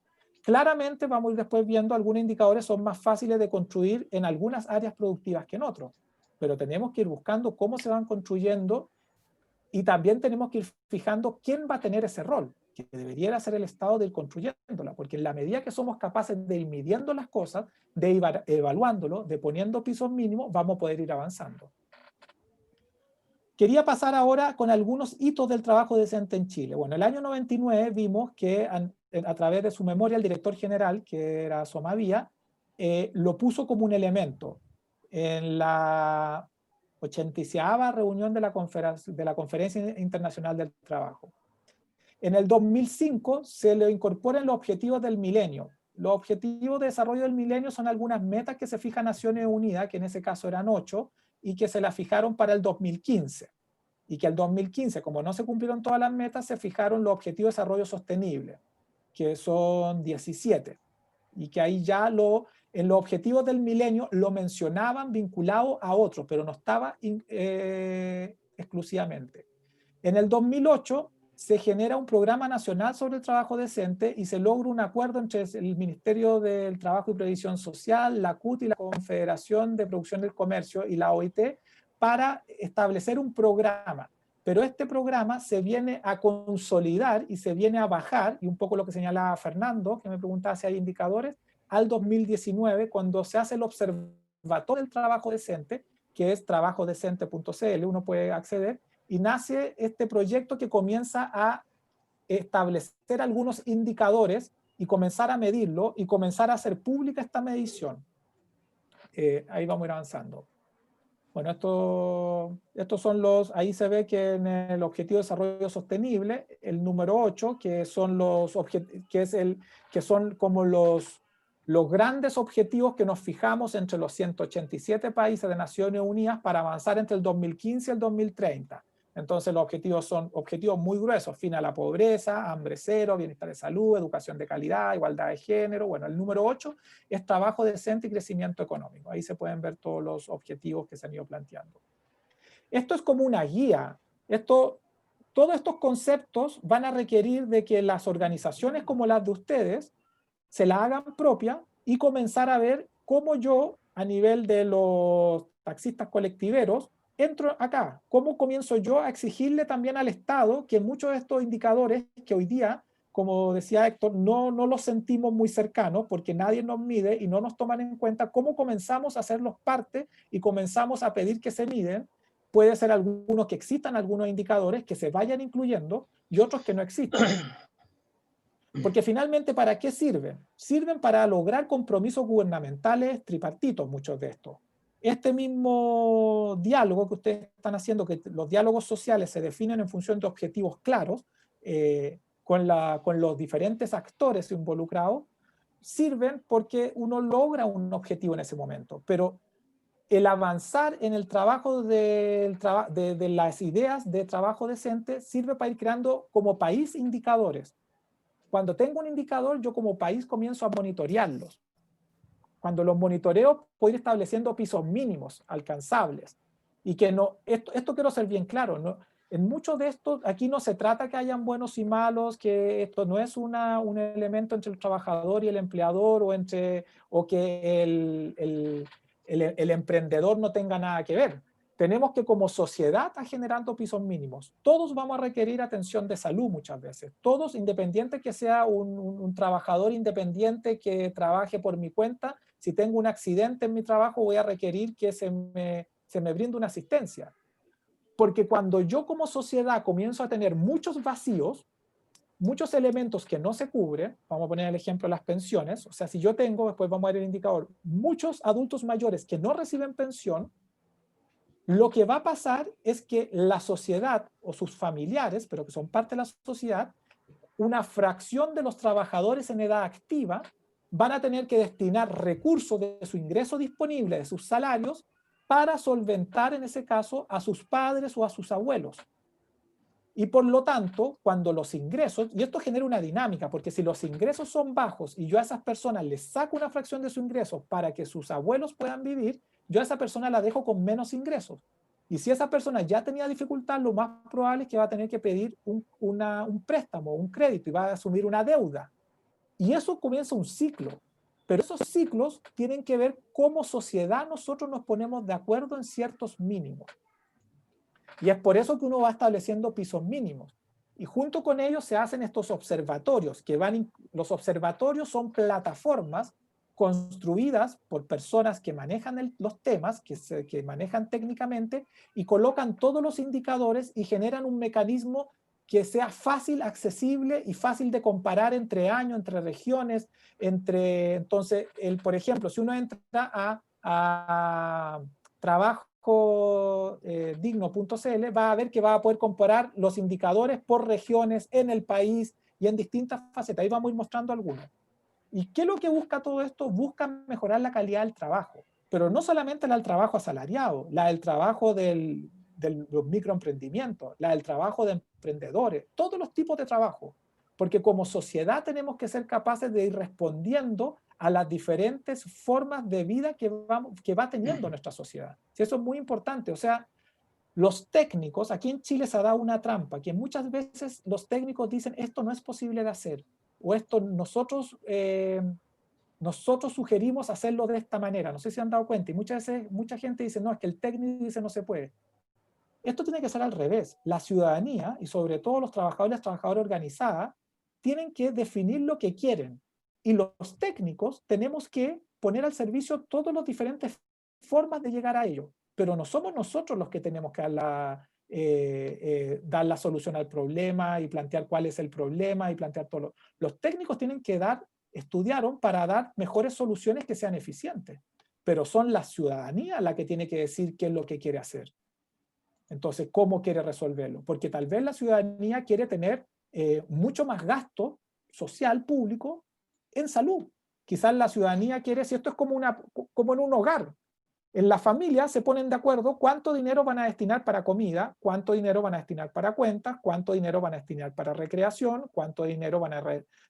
Claramente vamos a ir después viendo algunos indicadores son más fáciles de construir en algunas áreas productivas que en otros, pero tenemos que ir buscando cómo se van construyendo, y también tenemos que ir fijando quién va a tener ese rol, que debería ser el Estado de ir construyéndola, porque en la medida que somos capaces de ir midiendo las cosas, de ir evaluándolo, de poniendo pisos mínimos, vamos a poder ir avanzando. Quería pasar ahora con algunos hitos del trabajo decente en Chile. Bueno, el año 99 vimos que a través de su memoria el director general, que era Somavía, lo puso como un elemento. En la 86ª reunión de la Conferencia Internacional del Trabajo. En el 2005 se le incorporan los objetivos del milenio. Los objetivos de desarrollo del milenio son algunas metas que se fijan Naciones Unidas, que en ese caso eran 8, y que se las fijaron para el 2015. Y que el 2015, como no se cumplieron todas las metas, se fijaron los objetivos de desarrollo sostenible, que son 17. Y que ahí ya en los objetivos del milenio lo mencionaban vinculado a otros, pero no estaba exclusivamente. En el 2008 se genera un programa nacional sobre el trabajo decente y se logra un acuerdo entre el Ministerio del Trabajo y Previsión Social, la CUT y la Confederación de Producción del Comercio y la OIT para establecer un programa. Pero este programa se viene a consolidar y se viene a bajar, y un poco lo que señalaba Fernando, que me preguntaba si hay indicadores, al 2019, cuando se hace el Observatorio del Trabajo Decente, que es trabajodecente.cl, uno puede acceder, y nace este proyecto que comienza a establecer algunos indicadores y comenzar a medirlo y comenzar a hacer pública esta medición. Ahí vamos a ir avanzando. Bueno, estos son ahí se ve que en el Objetivo de Desarrollo Sostenible, el número 8, que son que son como los grandes objetivos que nos fijamos entre los 187 países de Naciones Unidas para avanzar entre el 2015 y el 2030. Entonces los objetivos son objetivos muy gruesos: fin a la pobreza, hambre cero, bienestar de salud, educación de calidad, igualdad de género. Bueno, el número 8 es trabajo decente y crecimiento económico. Ahí se pueden ver todos los objetivos que se han ido planteando. Esto es como una guía. Todos estos conceptos van a requerir de que las organizaciones como las de ustedes se la hagan propia y comenzar a ver cómo yo, a nivel de los taxistas colectiveros, entro acá. ¿Cómo comienzo yo a exigirle también al Estado que muchos de estos indicadores que hoy día, como decía Héctor, no los sentimos muy cercanos porque nadie nos mide y no nos toman en cuenta? ¿Cómo comenzamos a hacerlos parte y comenzamos a pedir que se miden? Puede ser algunos que existan algunos indicadores que se vayan incluyendo y otros que no existan. Porque finalmente, ¿para qué sirven? Sirven para lograr compromisos gubernamentales tripartitos, muchos de estos. Este mismo diálogo que ustedes están haciendo, que los diálogos sociales se definen en función de objetivos claros, con los diferentes actores involucrados, sirven porque uno logra un objetivo en ese momento. Pero el avanzar en el trabajo de las ideas de trabajo decente sirve para ir creando como país indicadores. Cuando tengo un indicador, yo como país comienzo a monitorearlos. cuando los monitoreo puedo ir estableciendo pisos mínimos alcanzables. Y que no, esto quiero ser bien claro, ¿no? En muchos de estos, aquí no se trata que hayan buenos y malos, que esto no es un elemento entre el trabajador y el empleador, o que el emprendedor no tenga nada que ver. Tenemos que como sociedad estar generando pisos mínimos. Todos vamos a requerir atención de salud muchas veces. Todos, independiente que sea un trabajador independiente que trabaje por mi cuenta, si tengo un accidente en mi trabajo voy a requerir que se me brinde una asistencia. Porque cuando yo como sociedad comienzo a tener muchos vacíos, muchos elementos que no se cubren, vamos a poner el ejemplo de las pensiones, o sea, si yo tengo, después vamos a ver el indicador, muchos adultos mayores que no reciben pensión, lo que va a pasar es que la sociedad o sus familiares, pero que son parte de la sociedad, una fracción de los trabajadores en edad activa van a tener que destinar recursos de su ingreso disponible, de sus salarios, para solventar en ese caso a sus padres o a sus abuelos. Y por lo tanto, cuando los ingresos, y esto genera una dinámica, porque si los ingresos son bajos y yo a esas personas les saco una fracción de su ingreso para que sus abuelos puedan vivir, yo a esa persona la dejo con menos ingresos. Y si esa persona ya tenía dificultad, lo más probable es que va a tener que pedir un préstamo, un crédito, y va a asumir una deuda. Y eso comienza un ciclo. Pero esos ciclos tienen que ver cómo sociedad nosotros nos ponemos de acuerdo en ciertos mínimos. Y es por eso que uno va estableciendo pisos mínimos. Y junto con ellos se hacen estos observatorios, los observatorios son plataformas construidas por personas que manejan los temas, que manejan técnicamente, y colocan todos los indicadores y generan un mecanismo que sea fácil, accesible y fácil de comparar entre años, entre regiones, entonces, por ejemplo, si uno entra a trabajodigno.cl, va a ver que va a poder comparar los indicadores por regiones en el país y en distintas facetas. Ahí vamos a ir mostrando algunos. ¿Y qué es lo que busca todo esto? Busca mejorar la calidad del trabajo, pero no solamente la del trabajo asalariado, la del trabajo de los microemprendimientos, la del trabajo de emprendedores, todos los tipos de trabajo, porque como sociedad tenemos que ser capaces de ir respondiendo a las diferentes formas de vida que va teniendo nuestra sociedad. Eso es muy importante. O sea, los técnicos, aquí en Chile se ha dado una trampa, que muchas veces los técnicos dicen esto no es posible de hacer, o esto nosotros sugerimos hacerlo de esta manera. No sé si se han dado cuenta, y muchas veces mucha gente dice, no, es que el técnico dice no se puede. Esto tiene que ser al revés. La ciudadanía, y sobre todo los trabajadores y las trabajadoras organizadas, tienen que definir lo que quieren. Y los técnicos tenemos que poner al servicio todas las diferentes formas de llegar a ello. Pero no somos nosotros los que tenemos que dar la solución al problema y plantear cuál es el problema y plantear todo. Los técnicos tienen que estudiaron para dar mejores soluciones que sean eficientes. Pero son la ciudadanía la que tiene que decir qué es lo que quiere hacer. Entonces, ¿cómo quiere resolverlo? Porque tal vez la ciudadanía quiere tener mucho más gasto social, público, en salud. Quizás la ciudadanía quiere, si esto es como en un hogar, en la familia se ponen de acuerdo cuánto dinero van a destinar para comida, cuánto dinero van a destinar para cuentas, cuánto dinero van a destinar para recreación, cuánto dinero van a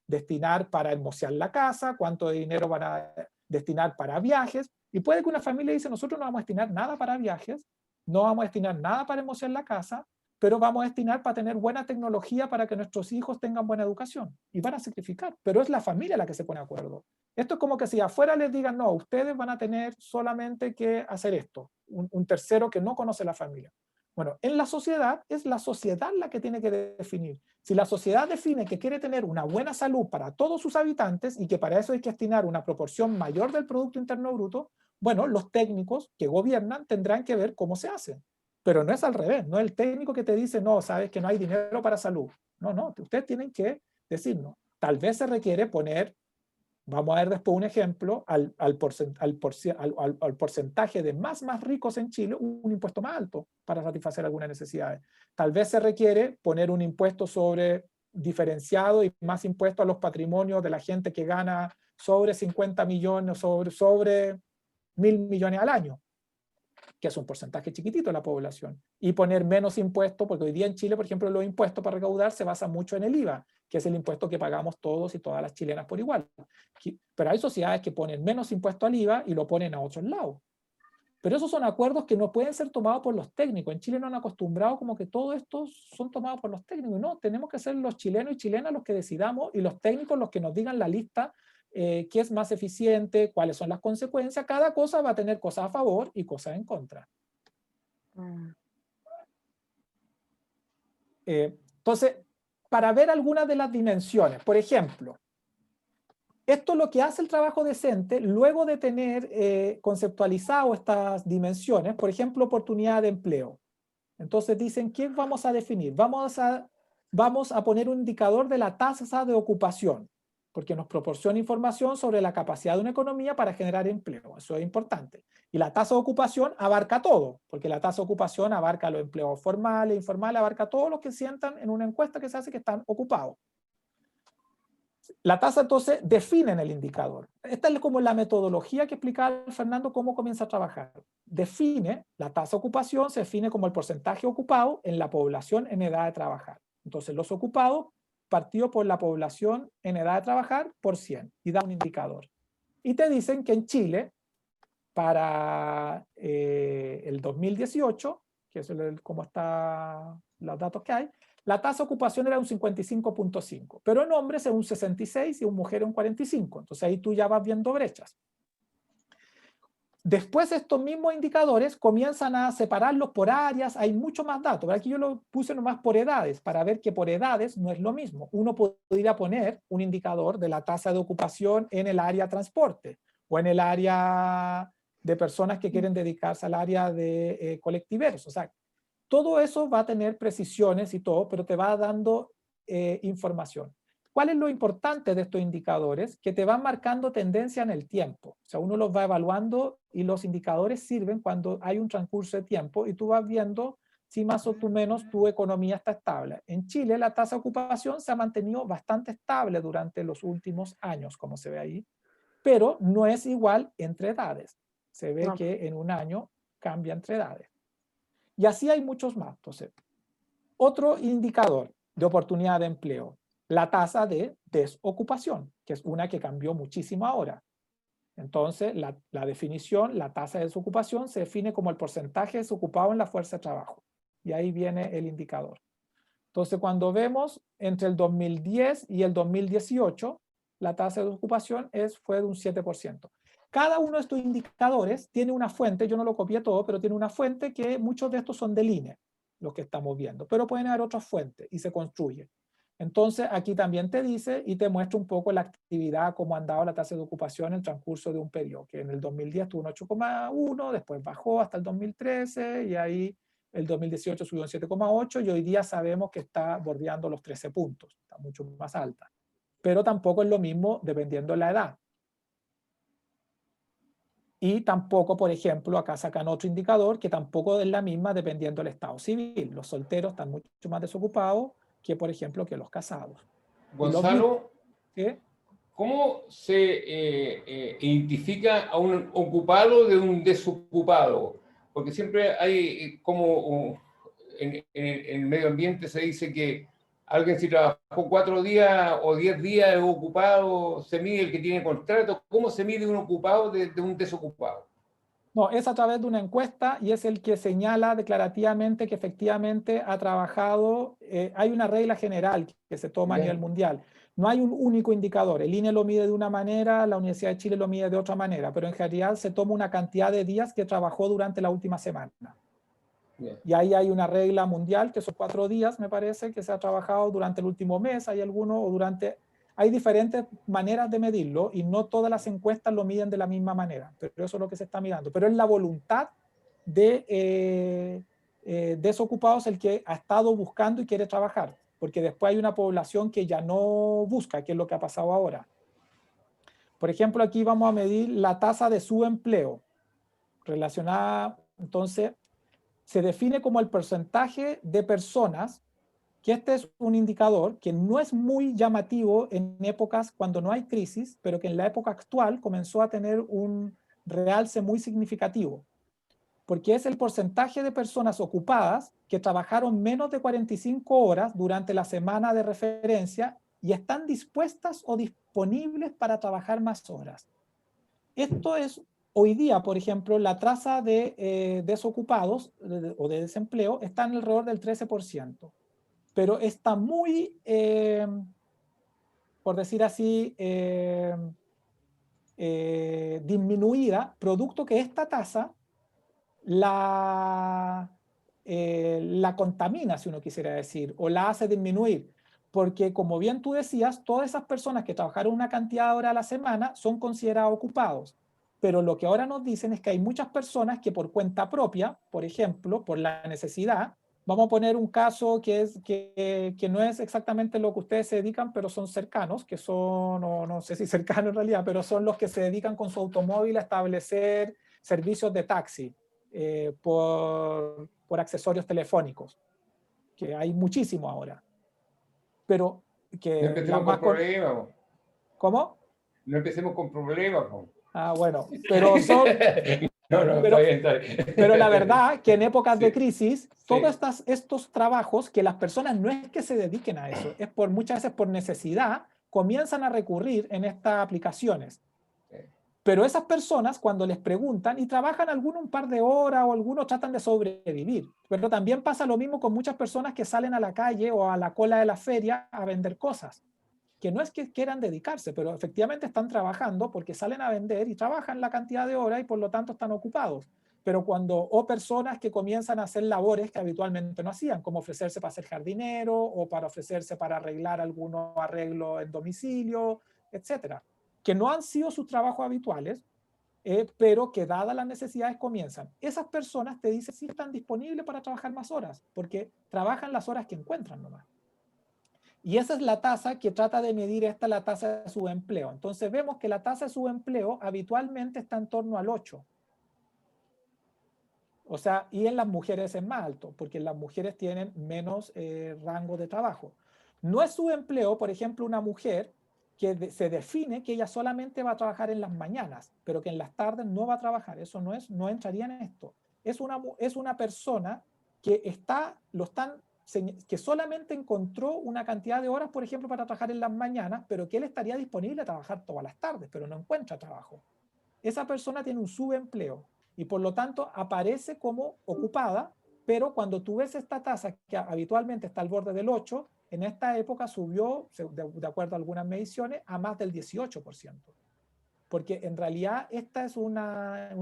destinar para hermosear la casa, cuánto dinero van a destinar para viajes. Y puede que una familia dice, nosotros no vamos a destinar nada para viajes, no vamos a destinar nada para hermosear la casa, pero vamos a destinar para tener buena tecnología para que nuestros hijos tengan buena educación. Y van a sacrificar, pero es la familia la que se pone de acuerdo. Esto es como que si afuera les digan, no, ustedes van a tener solamente que hacer esto, un tercero que no conoce la familia. Bueno, en la sociedad es la sociedad la que tiene que definir. Si la sociedad define que quiere tener una buena salud para todos sus habitantes y que para eso hay que destinar una proporción mayor del Producto Interno Bruto, bueno, los técnicos que gobiernan tendrán que ver cómo se hace. Pero no es al revés, no es el técnico que te dice, no, sabes que no hay dinero para salud. No, no, ustedes tienen que decirnos. Tal vez se requiere poner, vamos a ver después un ejemplo, al porcentaje de más ricos en Chile, un impuesto más alto para satisfacer algunas necesidades. Tal vez se requiere poner un impuesto sobre diferenciado y más impuesto a los patrimonios de la gente que gana sobre 50 millones, sobre 1.000 millones al año, que es un porcentaje chiquitito de la población, y poner menos impuestos, porque hoy día en Chile, por ejemplo, los impuestos para recaudar se basan mucho en el IVA, que es el impuesto que pagamos todos y todas las chilenas por igual. Pero hay sociedades que ponen menos impuesto al IVA y lo ponen a otros lados. Pero esos son acuerdos que no pueden ser tomados por los técnicos. En Chile no han acostumbrado como que todo esto son tomados por los técnicos. No, tenemos que ser los chilenos y chilenas los que decidamos y los técnicos los que nos digan la lista qué es más eficiente, cuáles son las consecuencias. Cada cosa va a tener cosas a favor y cosas en contra. Entonces, para ver algunas de las dimensiones, por ejemplo, esto es lo que hace el trabajo decente luego de tener conceptualizado estas dimensiones, por ejemplo, oportunidad de empleo. Entonces dicen, ¿qué vamos a definir? Vamos a poner un indicador de la tasa de ocupación, porque nos proporciona información sobre la capacidad de una economía para generar empleo. Eso es importante. Y la tasa de ocupación abarca todo, porque la tasa de ocupación abarca los empleos formales, informales, abarca todos los que sientan en una encuesta que se hace que están ocupados. La tasa entonces define en el indicador. Esta es como la metodología que explicaba Fernando cómo comienza a trabajar. Define, la tasa de ocupación se define como el porcentaje ocupado en la población en edad de trabajar. Entonces los ocupados partido por la población en edad de trabajar por 100 y da un indicador. Y te dicen que en Chile, para el 2018, que es como están los datos que hay, la tasa de ocupación era un 55.5, pero en hombres es un 66 y en mujeres un 45. Entonces ahí tú ya vas viendo brechas. Después estos mismos indicadores comienzan a separarlos por áreas, hay mucho más datos. Pero aquí yo lo puse nomás por edades, para ver que por edades no es lo mismo. Uno podría poner un indicador de la tasa de ocupación en el área transporte, o en el área de personas que quieren dedicarse al área de colectiveros. O sea, todo eso va a tener precisiones y todo, pero te va dando información. ¿Cuál es lo importante de estos indicadores? Que te van marcando tendencia en el tiempo. O sea, uno los va evaluando y los indicadores sirven cuando hay un transcurso de tiempo y tú vas viendo si más o menos tu economía está estable. En Chile la tasa de ocupación se ha mantenido bastante estable durante los últimos años, como se ve ahí, pero no es igual entre edades. Se ve que en un año cambia entre edades. Y así hay muchos más. Entonces, otro indicador de oportunidad de empleo, la tasa de desocupación, que es una que cambió muchísimo ahora. Entonces, la definición, la tasa de desocupación se define como el porcentaje desocupado en la fuerza de trabajo. Y ahí viene el indicador. Entonces, cuando vemos entre el 2010 y el 2018, la tasa de desocupación fue de un 7%. Cada uno de estos indicadores tiene una fuente, yo no lo copié todo, pero tiene una fuente que muchos de estos son del INE, los que estamos viendo, pero pueden haber otras fuentes y se construye. Entonces, aquí también te dice y te muestra un poco la actividad, cómo ha andado la tasa de ocupación en el transcurso de un periodo, que en el 2010 tuvo un 8,1, después bajó hasta el 2013 y ahí el 2018 subió un 7,8 y hoy día sabemos que está bordeando los 13 puntos, está mucho más alta. Pero tampoco es lo mismo dependiendo de la edad. Y tampoco, por ejemplo, acá sacan otro indicador que tampoco es la misma dependiendo del estado civil. Los solteros están mucho más desocupados que, por ejemplo, que los casados. Gonzalo, ¿sí? ¿Cómo se identifica a un ocupado de un desocupado? Porque siempre hay como en el medio ambiente se dice que alguien si trabajó 4 días o 10 días es ocupado, se mide el que tiene contrato. ¿Cómo se mide un ocupado de un desocupado? No, es a través de una encuesta y es el que señala declarativamente que efectivamente ha trabajado. Hay una regla general que se toma a nivel mundial. No hay un único indicador. El INE lo mide de una manera, la Universidad de Chile lo mide de otra manera, pero en general se toma una cantidad de días que trabajó durante la última semana. Y ahí hay una regla mundial que son 4 días, me parece, que se ha trabajado durante el último mes. Hay algunos o durante... Hay diferentes maneras de medirlo y no todas las encuestas lo miden de la misma manera, pero eso es lo que se está mirando. Pero es la voluntad de desocupados el que ha estado buscando y quiere trabajar, porque después hay una población que ya no busca, que es lo que ha pasado ahora. Por ejemplo, aquí vamos a medir la tasa de subempleo relacionada, entonces, se define como el porcentaje de personas, que este es un indicador que no es muy llamativo en épocas cuando no hay crisis, pero que en la época actual comenzó a tener un realce muy significativo, porque es el porcentaje de personas ocupadas que trabajaron menos de 45 horas durante la semana de referencia y están dispuestas o disponibles para trabajar más horas. Esto es, hoy día, por ejemplo, la tasa de desocupados o de desempleo está en alrededor del 13%, pero está muy, por decir así, disminuida, producto que esta tasa la contamina, si uno quisiera decir, o la hace disminuir. Porque, como bien tú decías, todas esas personas que trabajaron una cantidad de horas a la semana son considerados ocupados. Pero lo que ahora nos dicen es que hay muchas personas que por cuenta propia, por ejemplo, por la necesidad, vamos a poner un caso que no es exactamente lo que ustedes se dedican, pero son cercanos, que son, o no sé si cercanos en realidad, pero son los que se dedican con su automóvil a establecer servicios de taxi por accesorios telefónicos, que hay muchísimo ahora. Pero No que empecemos con problemas. Po. ¿Cómo? No empecemos con problemas. Po. Ah, bueno, pero son... No, pero, está bien. pero la verdad que en épocas Sí, de crisis, todos sí. estos trabajos que las personas no es que se dediquen a eso, es por muchas veces por necesidad, comienzan a recurrir en estas aplicaciones. Sí. Pero esas personas, cuando les preguntan, y trabajan algunos un par de horas o algunos tratan de sobrevivir, pero también pasa lo mismo con muchas personas que salen a la calle o a la cola de la feria a vender cosas, que no es que quieran dedicarse, pero efectivamente están trabajando porque salen a vender y trabajan la cantidad de horas y por lo tanto están ocupados. Pero o personas que comienzan a hacer labores que habitualmente no hacían, como ofrecerse para ser jardinero o para ofrecerse para arreglar algunos arreglos en domicilio, etcétera, que no han sido sus trabajos habituales, pero que dadas las necesidades comienzan. Esas personas te dicen si están disponibles para trabajar más horas, porque trabajan las horas que encuentran nomás. Y esa es la tasa que trata de medir la tasa de subempleo. Entonces vemos que la tasa de subempleo habitualmente está en torno al 8. O sea, y en las mujeres es más alto, porque las mujeres tienen menos rango de trabajo. No es subempleo, por ejemplo, una mujer que se define que ella solamente va a trabajar en las mañanas, pero que en las tardes no va a trabajar. Eso no entraría en esto. Es una persona que que solamente encontró una cantidad de horas, por ejemplo, para trabajar en las mañanas, pero que él estaría disponible a trabajar todas las tardes, pero no encuentra trabajo. Esa persona tiene un subempleo y por lo tanto aparece como ocupada, pero cuando tú ves esta tasa que habitualmente está al borde del 8, en esta época subió, de acuerdo a algunas mediciones, a más del 18%. Porque en realidad esta es un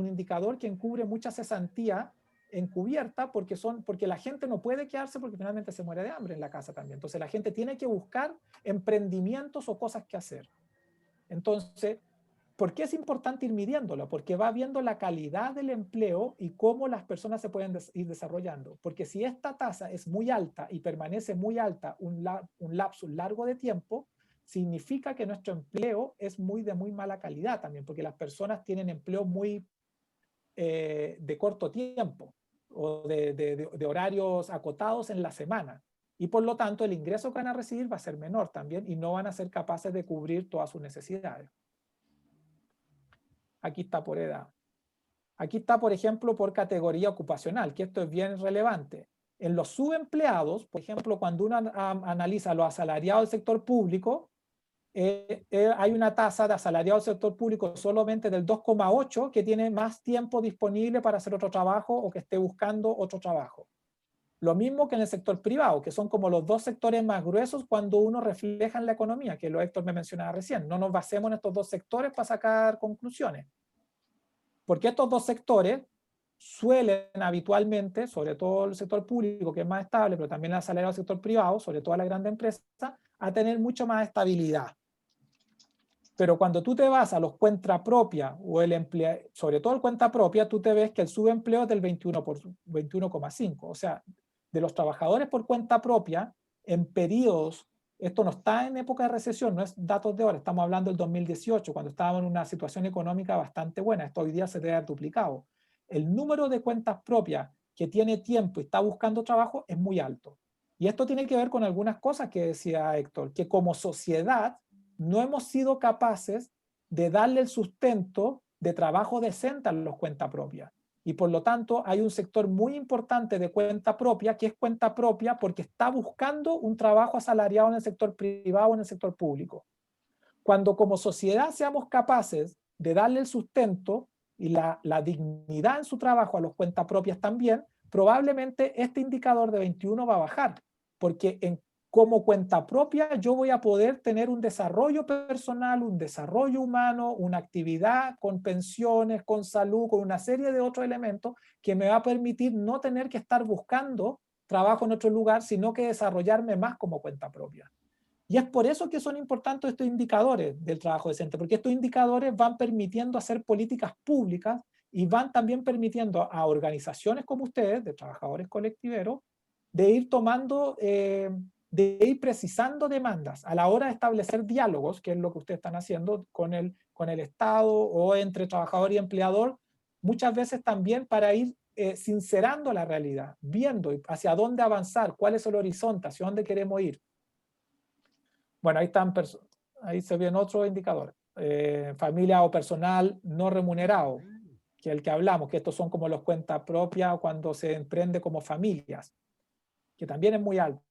indicador que encubre mucha cesantía encubierta porque la gente no puede quedarse porque finalmente se muere de hambre en la casa también. Entonces la gente tiene que buscar emprendimientos o cosas que hacer. Entonces, ¿por qué es importante ir midiéndolo? Porque va viendo la calidad del empleo y cómo las personas se pueden ir desarrollando. Porque si esta tasa es muy alta y permanece muy alta un lapso largo de tiempo, significa que nuestro empleo es de muy mala calidad también, porque las personas tienen empleo muy de corto tiempo o de horarios acotados en la semana. Y por lo tanto el ingreso que van a recibir va a ser menor también y no van a ser capaces de cubrir todas sus necesidades. Aquí está por edad. Aquí está, por ejemplo, por categoría ocupacional, que esto es bien relevante. En los subempleados, por ejemplo, cuando uno analiza los asalariados del sector público, hay una tasa de asalariados del sector público solamente del 2,8 que tiene más tiempo disponible para hacer otro trabajo o que esté buscando otro trabajo. Lo mismo que en el sector privado, que son como los dos sectores más gruesos cuando uno refleja en la economía, que lo Héctor me mencionaba recién. No nos basemos en estos dos sectores para sacar conclusiones. Porque estos dos sectores suelen habitualmente, sobre todo el sector público, que es más estable, pero también el asalariado del sector privado, sobre todo la grande empresa, a tener mucho más estabilidad. Pero cuando tú te vas a los cuenta propia o sobre todo el cuenta propia, tú te ves que el subempleo es del 21,5. O sea, de los trabajadores por cuenta propia, en periodos, esto no está en época de recesión, no es datos de ahora, estamos hablando del 2018, cuando estábamos en una situación económica bastante buena, esto hoy día se debe haber duplicado. El número de cuentas propias que tiene tiempo y está buscando trabajo es muy alto. Y esto tiene que ver con algunas cosas que decía Héctor, que como sociedad no hemos sido capaces de darle el sustento de trabajo decente a los cuentas propias. Y por lo tanto hay un sector muy importante de cuenta propia, que es cuenta propia porque está buscando un trabajo asalariado en el sector privado o en el sector público. Cuando como sociedad seamos capaces de darle el sustento y la dignidad en su trabajo a los cuentapropias también, probablemente este indicador de 21 va a bajar, porque como cuenta propia yo voy a poder tener un desarrollo personal, un desarrollo humano, una actividad con pensiones, con salud, con una serie de otros elementos que me va a permitir no tener que estar buscando trabajo en otro lugar, sino que desarrollarme más como cuenta propia. Y es por eso que son importantes estos indicadores del trabajo decente, porque estos indicadores van permitiendo hacer políticas públicas y van también permitiendo a organizaciones como ustedes, de trabajadores colectiveros, de ir tomando, de ir precisando demandas a la hora de establecer diálogos, que es lo que ustedes están haciendo con el Estado o entre trabajador y empleador, muchas veces también para ir sincerando la realidad, viendo hacia dónde avanzar, cuál es el horizonte, hacia dónde queremos ir. Bueno, ahí se ven otros indicadores. Familia o personal no remunerado, que es el que hablamos, que estos son como los cuentas propias cuando se emprende como familias, que también es muy alto.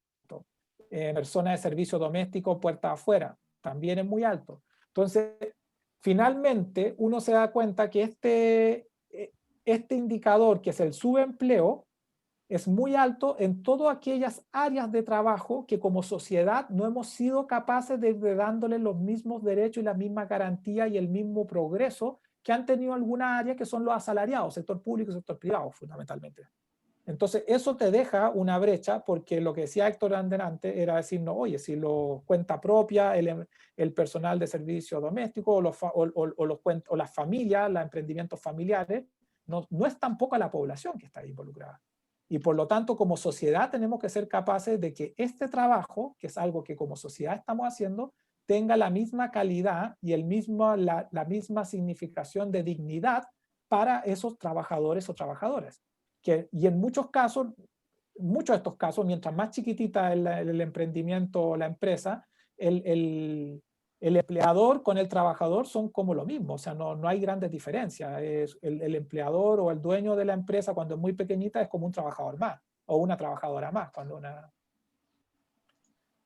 Personas de servicio doméstico, puerta afuera, también es muy alto. Entonces, finalmente, uno se da cuenta que este indicador, que es el subempleo, es muy alto en todas aquellas áreas de trabajo que como sociedad no hemos sido capaces de dándole los mismos derechos y la misma garantía y el mismo progreso que han tenido algunas áreas que son los asalariados, sector público y sector privado, fundamentalmente. Entonces, eso te deja una brecha, porque lo que decía Héctor antes era decir, no, oye, si lo cuenta propia, el personal de servicio doméstico o las familias, los emprendimientos familiares, no es tampoco la población que está ahí involucrada. Y por lo tanto, como sociedad tenemos que ser capaces de que este trabajo, que es algo que como sociedad estamos haciendo, tenga la misma calidad y la misma significación de dignidad para esos trabajadores o trabajadoras. Y en muchos de estos casos, mientras más chiquitita el emprendimiento o la empresa, el empleador con el trabajador son como lo mismo, o sea, no hay grandes diferencias. El empleador o el dueño de la empresa cuando es muy pequeñita es como un trabajador más o una trabajadora más.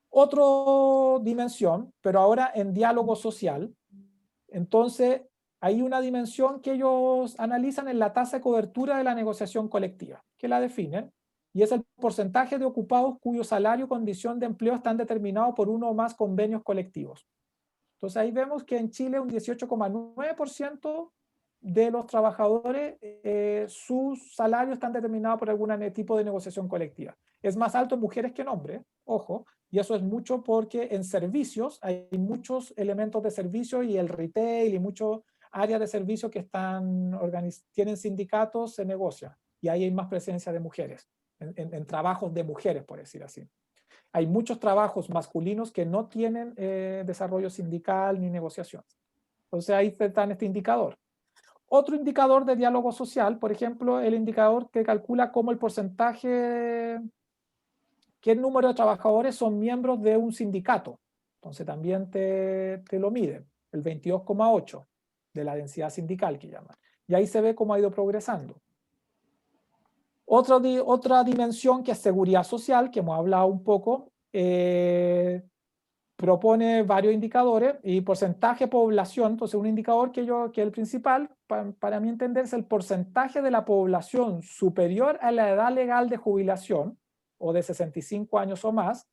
Otra dimensión, pero ahora en diálogo social. Entonces, hay una dimensión que ellos analizan en la tasa de cobertura de la negociación colectiva, que la definen, y es el porcentaje de ocupados cuyo salario o condición de empleo están determinados por uno o más convenios colectivos. Entonces ahí vemos que en Chile un 18,9% de los trabajadores, sus salarios están determinados por algún tipo de negociación colectiva. Es más alto en mujeres que en hombres, ojo, y eso es mucho porque en servicios hay muchos elementos de servicio y el retail y muchas áreas de servicio que tienen sindicatos, se negocia, y ahí hay más presencia de mujeres, en trabajos de mujeres, por decir así. Hay muchos trabajos masculinos que no tienen desarrollo sindical ni negociación. Entonces ahí está este indicador. Otro indicador de diálogo social, por ejemplo, el indicador que calcula cómo el porcentaje, qué número de trabajadores son miembros de un sindicato. Entonces también te lo mide, el 22,8 de la densidad sindical que llaman. Y ahí se ve cómo ha ido progresando. Otra dimensión que es seguridad social, que hemos hablado un poco, propone varios indicadores y porcentaje de población. Entonces un indicador que el principal, para mi entender, es el porcentaje de la población superior a la edad legal de jubilación o de 65 años o más,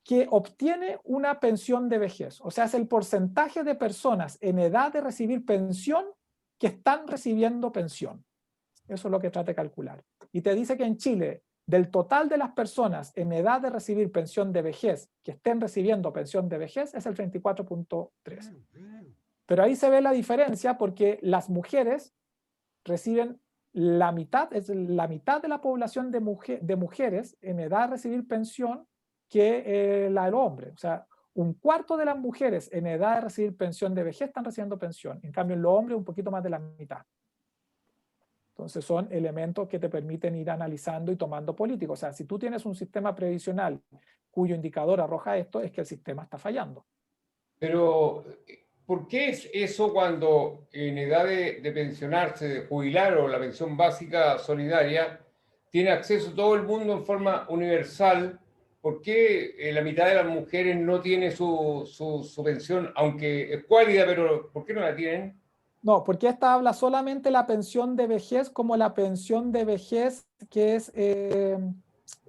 que obtiene una pensión de vejez. O sea, es el porcentaje de personas en edad de recibir pensión que están recibiendo pensión. Eso es lo que trata de calcular. Y te dice que en Chile, del total de las personas en edad de recibir pensión de vejez, que estén recibiendo pensión de vejez, es el 34,3. Pero ahí se ve la diferencia porque las mujeres reciben la mitad, es la mitad de la población de mujeres en edad de recibir pensión que la del hombre. O sea, un cuarto de las mujeres en edad de recibir pensión de vejez están recibiendo pensión. En cambio, en los hombres un poquito más de la mitad. Entonces son elementos que te permiten ir analizando y tomando políticas. O sea, si tú tienes un sistema previsional cuyo indicador arroja esto, es que el sistema está fallando. Pero ¿por qué es eso cuando en edad de pensionarse, de jubilar o la pensión básica solidaria, tiene acceso todo el mundo en forma universal? ¿Por qué la mitad de las mujeres no tiene su pensión, aunque es cuálida, pero ¿por qué no la tienen? No, porque esta habla solamente la pensión de vejez como la pensión de vejez que es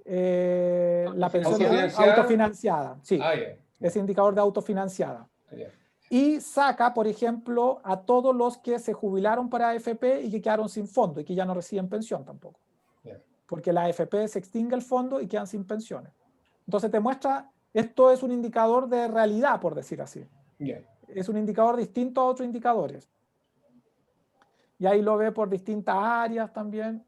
la pensión ¿Autofinanciada? autofinanciada. Sí, Ah, ya. ese indicador de autofinanciada. Ya. Y saca, por ejemplo, a todos los que se jubilaron para AFP y que quedaron sin fondo y que ya no reciben pensión tampoco. Ya. Porque la AFP se extingue el fondo y quedan sin pensiones. Entonces te muestra, esto es un indicador de realidad, por decir así. Ya. Es un indicador distinto a otros indicadores. Y ahí lo ve por distintas áreas también.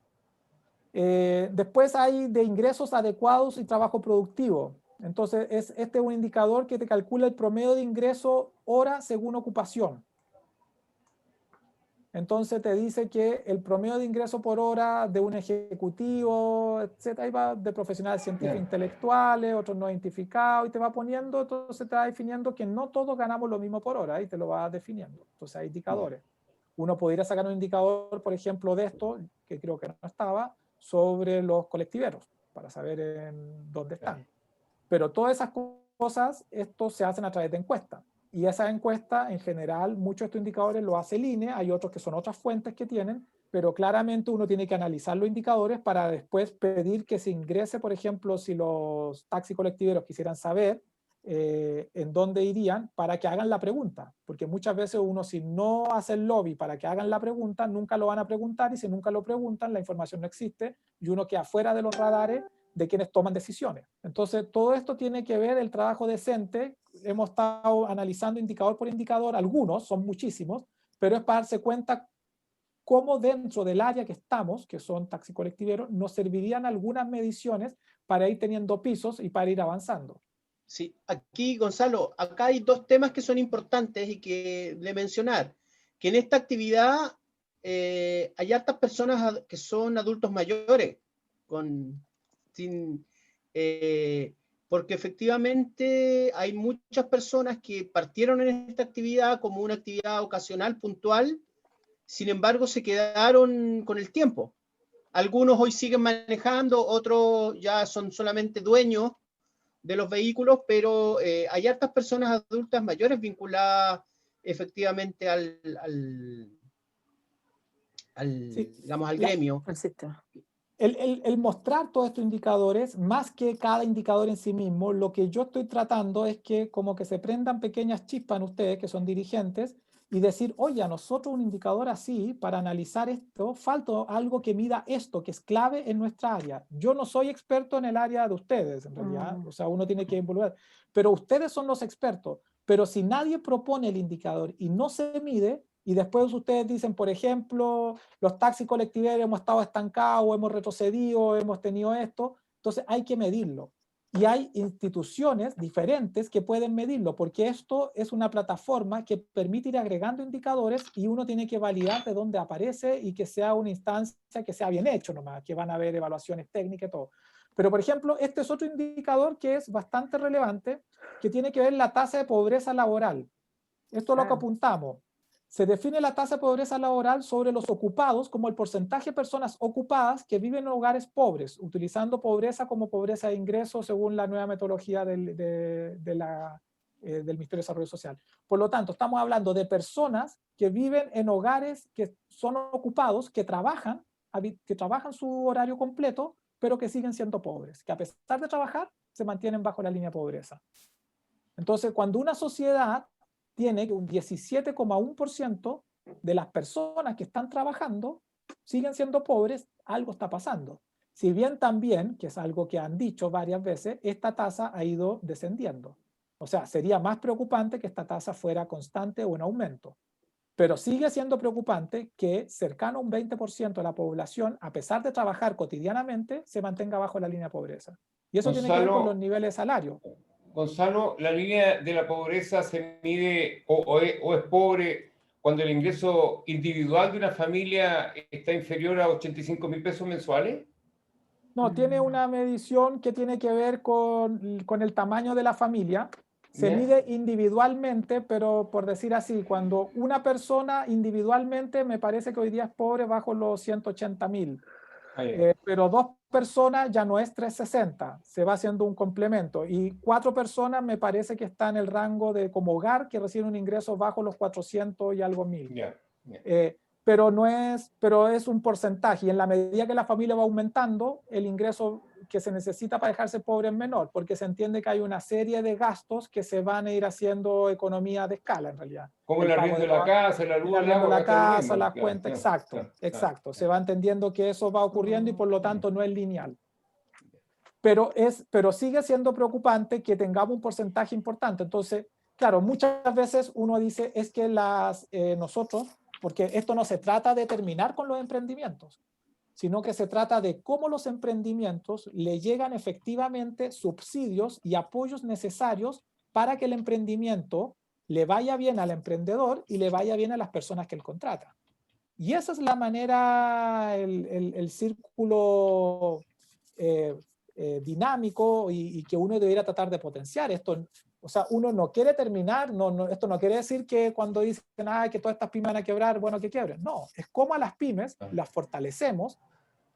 Después hay de ingresos adecuados y trabajo productivo. Entonces, este es un indicador que te calcula el promedio de ingreso hora según ocupación. Entonces te dice que el promedio de ingreso por hora de un ejecutivo, etcétera, ahí va de profesionales científicos intelectuales, otros no identificados, y te va poniendo, entonces te va definiendo que no todos ganamos lo mismo por hora, y te lo va definiendo. Entonces hay indicadores. Uno podría sacar un indicador, por ejemplo, de esto, que creo que no estaba, sobre los colectiveros, para saber en dónde están. Pero todas esas cosas, esto se hacen a través de encuestas. Y esa encuesta, en general, muchos de estos indicadores lo hace el INE, hay otros que son otras fuentes que tienen, pero claramente uno tiene que analizar los indicadores para después pedir que se ingrese, por ejemplo, si los taxi colectiveros quisieran saber en dónde irían para que hagan la pregunta, porque muchas veces uno, si no hace el lobby para que hagan la pregunta, nunca lo van a preguntar, y si nunca lo preguntan, la información no existe y uno queda fuera de los radares de quienes toman decisiones. Entonces, todo esto tiene que ver el trabajo decente. Hemos estado analizando indicador por indicador, algunos, son muchísimos, pero es para darse cuenta cómo dentro del área que estamos, que son taxi colectiveros, nos servirían algunas mediciones para ir teniendo pisos y para ir avanzando. Sí, aquí, Gonzalo, acá hay dos temas que son importantes y que de mencionar, que en esta actividad hay hartas personas que son adultos mayores, porque efectivamente hay muchas personas que partieron en esta actividad como una actividad ocasional, puntual, sin embargo se quedaron con el tiempo. Algunos hoy siguen manejando, otros ya son solamente dueños de los vehículos, pero hay hartas personas adultas mayores vinculadas efectivamente Sí, digamos, al gremio. El sistema. El mostrar todos estos indicadores, más que cada indicador en sí mismo, lo que yo estoy tratando es que como que se prendan pequeñas chispas en ustedes, que son dirigentes, y decir, oye, a nosotros un indicador así, para analizar esto, falta algo que mida esto, que es clave en nuestra área. Yo no soy experto en el área de ustedes, en realidad, o sea, uno tiene que involucrar, pero ustedes son los expertos. Pero si nadie propone el indicador y no se mide, y después ustedes dicen, por ejemplo, los taxis colectiveros hemos estado estancados, hemos retrocedido, hemos tenido esto, entonces hay que medirlo. Y hay instituciones diferentes que pueden medirlo, porque esto es una plataforma que permite ir agregando indicadores y uno tiene que validar de dónde aparece y que sea una instancia que sea bien hecho nomás, que van a haber evaluaciones técnicas y todo. Pero, por ejemplo, este es otro indicador que es bastante relevante, que tiene que ver la tasa de pobreza laboral. Esto es lo que apuntamos. Se define la tasa de pobreza laboral sobre los ocupados como el porcentaje de personas ocupadas que viven en hogares pobres, utilizando pobreza como pobreza de ingresos según la nueva metodología del Ministerio de Desarrollo Social. Por lo tanto, estamos hablando de personas que viven en hogares que son ocupados, que trabajan su horario completo, pero que siguen siendo pobres, que a pesar de trabajar se mantienen bajo la línea de pobreza. Entonces, cuando una sociedad tiene que un 17,1% de las personas que están trabajando siguen siendo pobres, algo está pasando. Si bien también, que es algo que han dicho varias veces, esta tasa ha ido descendiendo. O sea, sería más preocupante que esta tasa fuera constante o en aumento. Pero sigue siendo preocupante que cercano a un 20% de la población, a pesar de trabajar cotidianamente, se mantenga bajo la línea de pobreza. Y eso tiene que ver con los niveles de salario. Gonzalo, ¿la línea de la pobreza se mide o es pobre cuando el ingreso individual de una familia está inferior a 85.000 pesos mensuales? No, tiene una medición que tiene que ver con el tamaño de la familia. Se Ya. mide individualmente, pero por decir así, cuando una persona individualmente me parece que hoy día es pobre bajo los 180.000. Ah, ya. Pero 2 personas ya no es 360, se va haciendo un complemento. Y 4 personas me parece que está en el rango de como hogar que recibe un ingreso bajo los 400 y algo mil. Ya, ya. Pero es un porcentaje y en la medida que la familia va aumentando, el ingreso que se necesita para dejarse pobre es menor, porque se entiende que hay una serie de gastos que se van a ir haciendo economía de escala en realidad. Como el pago arriendo de los- la casa, la luz, el el arriendo agua, de la gastar lo casa, mismo. las Claro, cuentas, claro, exacto, claro, exacto. claro. Se va entendiendo que eso va ocurriendo y por lo tanto no es lineal. Pero sigue siendo preocupante que tengamos un porcentaje importante. Entonces, claro, muchas veces uno dice es que nosotros, porque esto no se trata de terminar con los emprendimientos, sino que se trata de cómo los emprendimientos le llegan efectivamente subsidios y apoyos necesarios para que el emprendimiento le vaya bien al emprendedor y le vaya bien a las personas que él contrata. Y esa es la manera, el círculo dinámico y que uno debería tratar de potenciar. Esto, o sea, uno no quiere terminar, esto no quiere decir que cuando dicen que todas estas pymes van a quebrar, bueno, que quiebren. No, es como a las pymes las fortalecemos,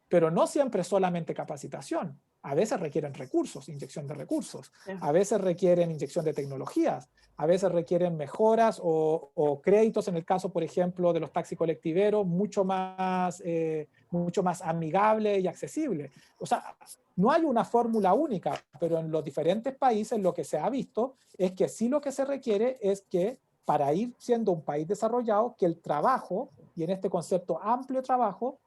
pero no siempre solamente capacitación. A veces requieren recursos, inyección de recursos. A veces requieren inyección de tecnologías. A veces requieren mejoras o créditos, en el caso, por ejemplo, de los taxis colectiveros, mucho más amigable y accesible. O sea, no hay una fórmula única, pero en los diferentes países lo que se ha visto es que sí lo que se requiere es que para ir siendo un país desarrollado, que el trabajo, y en este concepto amplio de trabajo,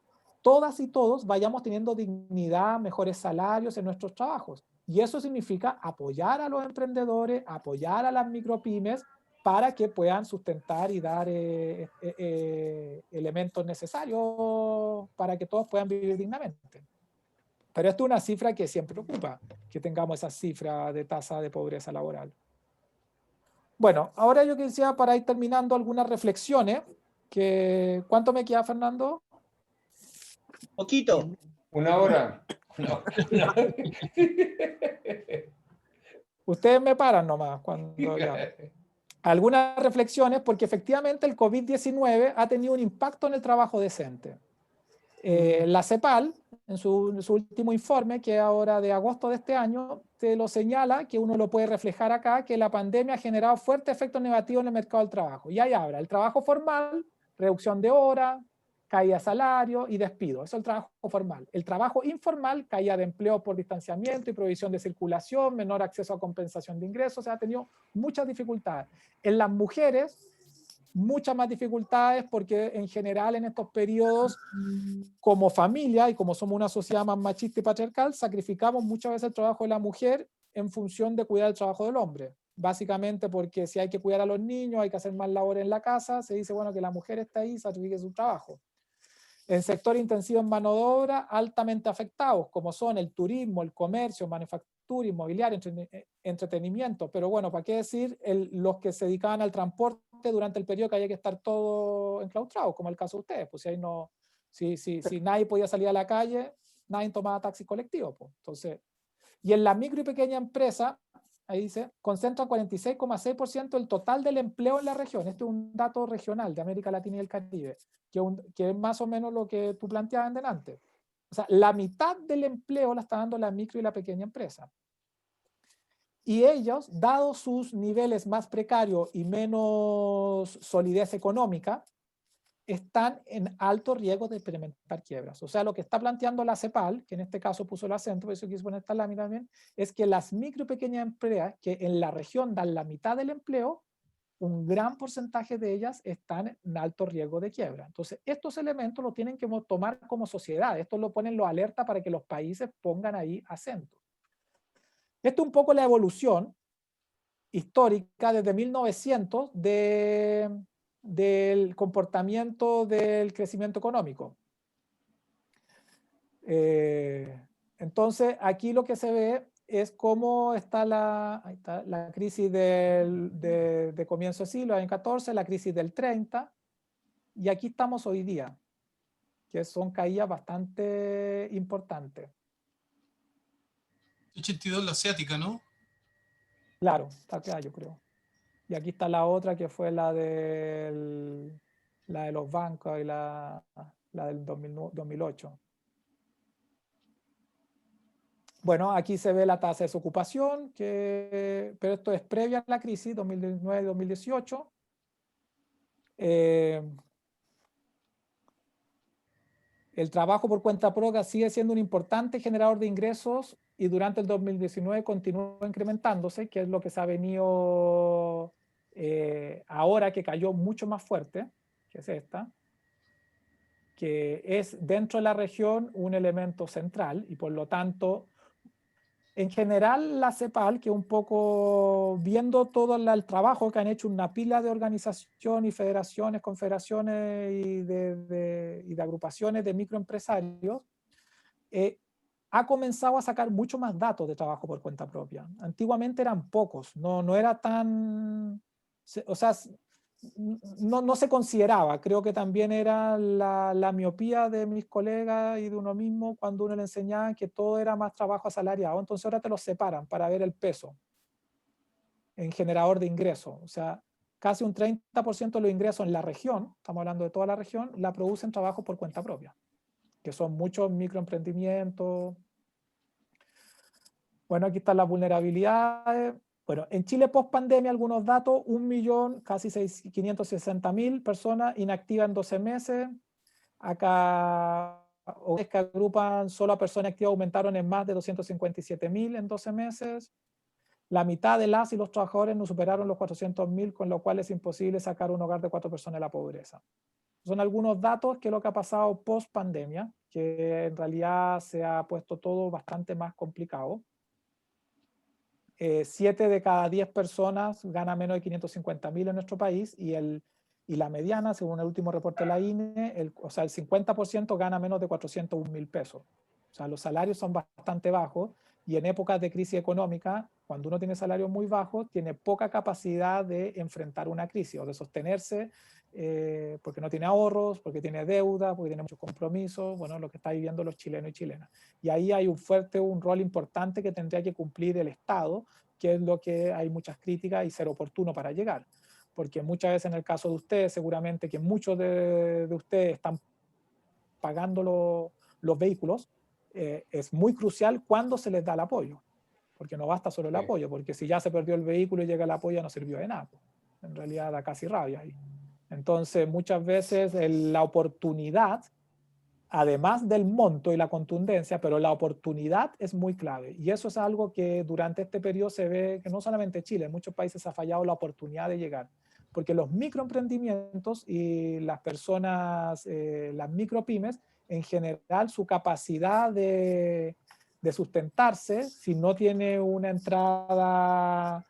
todas y todos vayamos teniendo dignidad, mejores salarios en nuestros trabajos. Y eso significa apoyar a los emprendedores, apoyar a las micropymes para que puedan sustentar y dar elementos necesarios para que todos puedan vivir dignamente. Pero esto es una cifra que siempre preocupa, que tengamos esa cifra de tasa de pobreza laboral. Bueno, ahora yo quisiera, para ir terminando, algunas reflexiones. ¿Cuánto me queda, Fernando? Poquito. Una hora. No, no. Ustedes me paran nomás cuando ya. Algunas reflexiones, porque efectivamente el COVID-19 ha tenido un impacto en el trabajo decente. La CEPAL, en su último informe, que es ahora de agosto de este año, te lo señala, que uno lo puede reflejar acá, que la pandemia ha generado fuertes efectos negativos en el mercado del trabajo. Y ahí habla el trabajo formal, reducción de horas, caída de salario y despido. Eso es el trabajo formal. El trabajo informal, caída de empleo por distanciamiento y provisión de circulación, menor acceso a compensación de ingresos, se ha tenido muchas dificultades. En las mujeres, muchas más dificultades porque en general en estos periodos, como familia y como somos una sociedad más machista y patriarcal, sacrificamos muchas veces el trabajo de la mujer en función de cuidar el trabajo del hombre. Básicamente porque si hay que cuidar a los niños, hay que hacer más labores en la casa, se dice, bueno, que la mujer está ahí, sacrifique su trabajo. En sector intensivo en mano de obra, altamente afectados, como son el turismo, el comercio, manufactura, inmobiliario, entretenimiento. Pero bueno, ¿para qué decir los que se dedicaban al transporte durante el periodo que había que estar todo enclaustrado, como el caso de ustedes? Pues si nadie podía salir a la calle, nadie tomaba taxi colectivo. Pues. Entonces, y en la micro y pequeña empresa, ahí dice, concentran 46,6% del total del empleo en la región. Este es un dato regional de América Latina y el Caribe, que es más o menos lo que tú planteabas delante. O sea, la mitad del empleo la está dando la micro y la pequeña empresa. Y ellos, dado sus niveles más precarios y menos solidez económica, están en alto riesgo de experimentar quiebras. O sea, lo que está planteando la CEPAL, que en este caso puso el acento, por eso quise poner esta lámina también, es que las micro y pequeñas empresas que en la región dan la mitad del empleo, un gran porcentaje de ellas están en alto riesgo de quiebra. Entonces, estos elementos lo tienen que tomar como sociedad. Esto lo ponen los alerta para que los países pongan ahí acento. Esto es un poco la evolución histórica desde 1900 del comportamiento del crecimiento económico. Entonces, aquí lo que se ve es cómo está la crisis de comienzo de siglo, año 14, la crisis del 30, y aquí estamos hoy día, que son caídas bastante importantes. 82 la asiática, ¿no? Claro, está acá, yo creo. Y aquí está la otra que fue la de los bancos y la del 2008. Bueno, aquí se ve la tasa de desocupación, pero esto es previa a la crisis, 2019-2018. El trabajo por cuenta propia sigue siendo un importante generador de ingresos y durante el 2019 continuó incrementándose, que es lo que se ha venido ahora que cayó mucho más fuerte, que es esta, que es dentro de la región un elemento central y por lo tanto, en general la CEPAL, que un poco viendo todo el trabajo que han hecho una pila de organizaciones y federaciones, confederaciones y de agrupaciones de microempresarios, ha comenzado a sacar mucho más datos de trabajo por cuenta propia. Antiguamente eran pocos, no era tan, o sea, no se consideraba. Creo que también era la miopía de mis colegas y de uno mismo cuando uno le enseñaba que todo era más trabajo asalariado. Entonces ahora te los separan para ver el peso en generador de ingresos. O sea, casi un 30% de los ingresos en la región, estamos hablando de toda la región, la producen trabajo por cuenta propia, que son muchos microemprendimientos. Bueno, aquí están las vulnerabilidades. Bueno, en Chile post pandemia, algunos datos: 1.000.000, casi 560.000 personas inactivas en 12 meses. Acá, OES que agrupan solo a personas activas aumentaron en más de 257.000 en 12 meses. La mitad de las y los trabajadores no superaron los 400.000, con lo cual es imposible sacar un hogar de 4 personas de la pobreza. Son algunos datos que es lo que ha pasado post pandemia, que en realidad se ha puesto todo bastante más complicado. 7 de cada 10 personas gana menos de 550.000 en nuestro país y la mediana, según el último reporte de la INE, o sea, el 50% gana menos de 401.000 pesos. O sea, los salarios son bastante bajos y en épocas de crisis económica, cuando uno tiene salarios muy bajos, tiene poca capacidad de enfrentar una crisis o de sostenerse porque no tiene ahorros, porque tiene deuda, porque tiene muchos compromisos, bueno, lo que están viviendo los chilenos y chilenas. Y ahí hay un rol importante que tendría que cumplir el Estado, que es lo que hay muchas críticas y ser oportuno para llegar. Porque muchas veces en el caso de ustedes, seguramente que muchos de ustedes están pagando los vehículos, es muy crucial cuando se les da el apoyo. Porque no basta solo el apoyo, porque si ya se perdió el vehículo y llega el apoyo no sirvió de nada. En realidad da casi rabia ahí. Entonces muchas veces la oportunidad, además del monto y la contundencia, pero la oportunidad es muy clave. Y eso es algo que durante este periodo se ve que no solamente en Chile, en muchos países ha fallado la oportunidad de llegar. Porque los microemprendimientos y las personas, las micropymes, en general su capacidad de sustentarse, si no tiene una entrada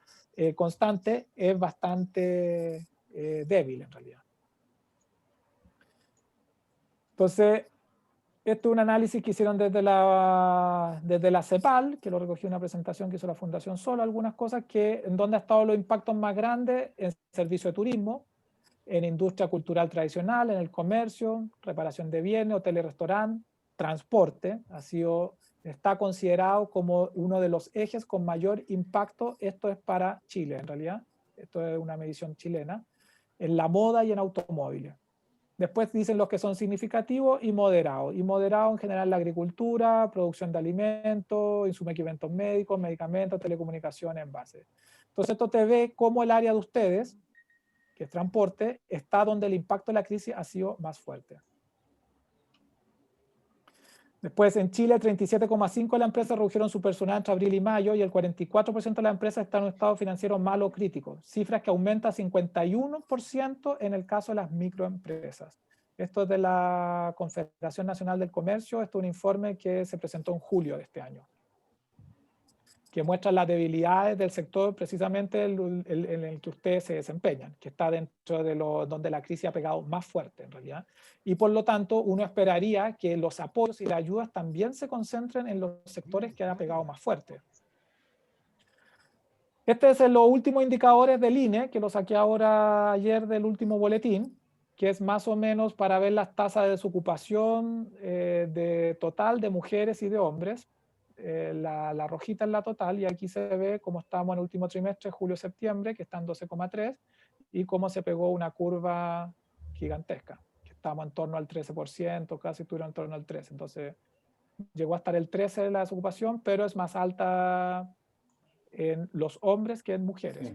constante, es bastante débil en realidad. Entonces, esto es un análisis que hicieron desde la CEPAL, que lo recogió en una presentación que hizo la Fundación Solo, algunas cosas en donde han estado los impactos más grandes: en servicio de turismo, en industria cultural tradicional, en el comercio, reparación de bienes, hotel y restaurante, transporte, está considerado como uno de los ejes con mayor impacto. Esto es para Chile, en realidad, esto es una medición chilena, en la moda y en automóviles. Después dicen los que son significativos y moderados. Y moderado en general la agricultura, producción de alimentos, insumos, equipamientos médicos, medicamentos, telecomunicaciones, envases. Entonces esto te ve cómo el área de ustedes, que es transporte, está donde el impacto de la crisis ha sido más fuerte. Después en Chile, 37,5% de las empresas redujeron su personal entre abril y mayo y el 44% de las empresas están en un estado financiero malo o crítico. Cifras que aumentan 51% en el caso de las microempresas. Esto es de la Confederación Nacional del Comercio. Esto es un informe que se presentó en julio de este año, que muestra las debilidades del sector precisamente en el que ustedes se desempeñan, que está dentro de donde la crisis ha pegado más fuerte en realidad. Y por lo tanto, uno esperaría que los apoyos y las ayudas también se concentren en los sectores que han pegado más fuerte. Este es los últimos indicadores del INE, que lo saqué ayer del último boletín, que es más o menos para ver las tasas de desocupación total de mujeres y de hombres. la rojita en la total, y aquí se ve cómo estábamos en el último trimestre, julio-septiembre, que está en 12,3, y cómo se pegó una curva gigantesca, que estábamos en torno al 13%, casi estuvieron en torno al 13%. Entonces, llegó a estar el 13% de la desocupación, pero es más alta en los hombres que en mujeres.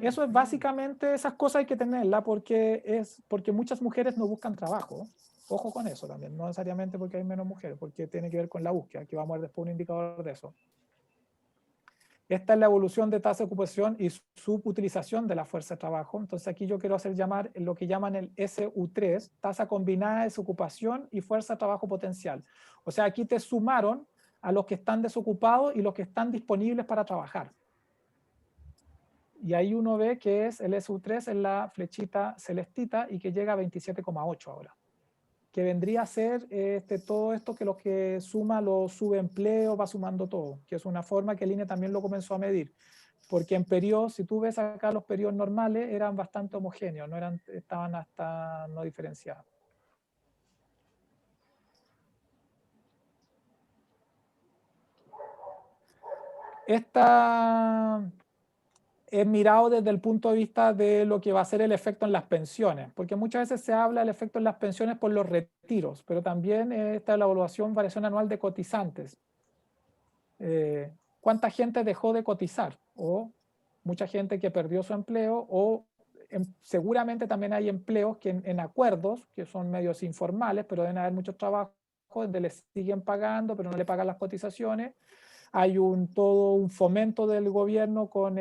Eso es básicamente, esas cosas hay que tenerlas porque muchas mujeres no buscan trabajo. Ojo con eso también, no necesariamente porque hay menos mujeres, porque tiene que ver con la búsqueda, que vamos a ver después un indicador de eso. Esta es la evolución de tasa de ocupación y subutilización de la fuerza de trabajo. Entonces aquí yo quiero hacer llamar lo que llaman el SU3, tasa combinada de desocupación y fuerza de trabajo potencial. O sea, aquí te sumaron a los que están desocupados y los que están disponibles para trabajar. Y ahí uno ve que es el SU3 en la flechita celestita y que llega a 27,8 ahora. Que vendría a ser todo esto que lo que suma los subempleos, va sumando todo, que es una forma que el INE también lo comenzó a medir. Porque en periodos, si tú ves acá los periodos normales, eran bastante homogéneos, estaban hasta no diferenciados. Esta es mirado desde el punto de vista de lo que va a ser el efecto en las pensiones, porque muchas veces se habla del efecto en las pensiones por los retiros, pero también está la evaluación, variación anual de cotizantes. ¿Cuánta gente dejó de cotizar? O mucha gente que perdió su empleo, o seguramente también hay empleos que en acuerdos, que son medios informales, pero deben haber muchos trabajos donde les siguen pagando, pero no le pagan las cotizaciones. Hay todo un fomento del gobierno con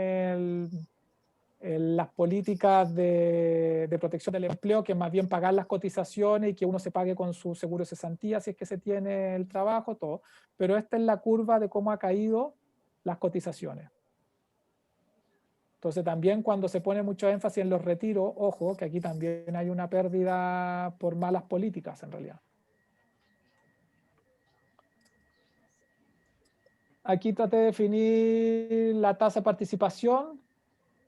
las políticas de protección del empleo, que más bien pagar las cotizaciones y que uno se pague con su seguro de cesantía si es que se tiene el trabajo, todo. Pero esta es la curva de cómo ha caído las cotizaciones. Entonces también cuando se pone mucho énfasis en los retiros, ojo, que aquí también hay una pérdida por malas políticas en realidad. Aquí traté de definir la tasa de participación,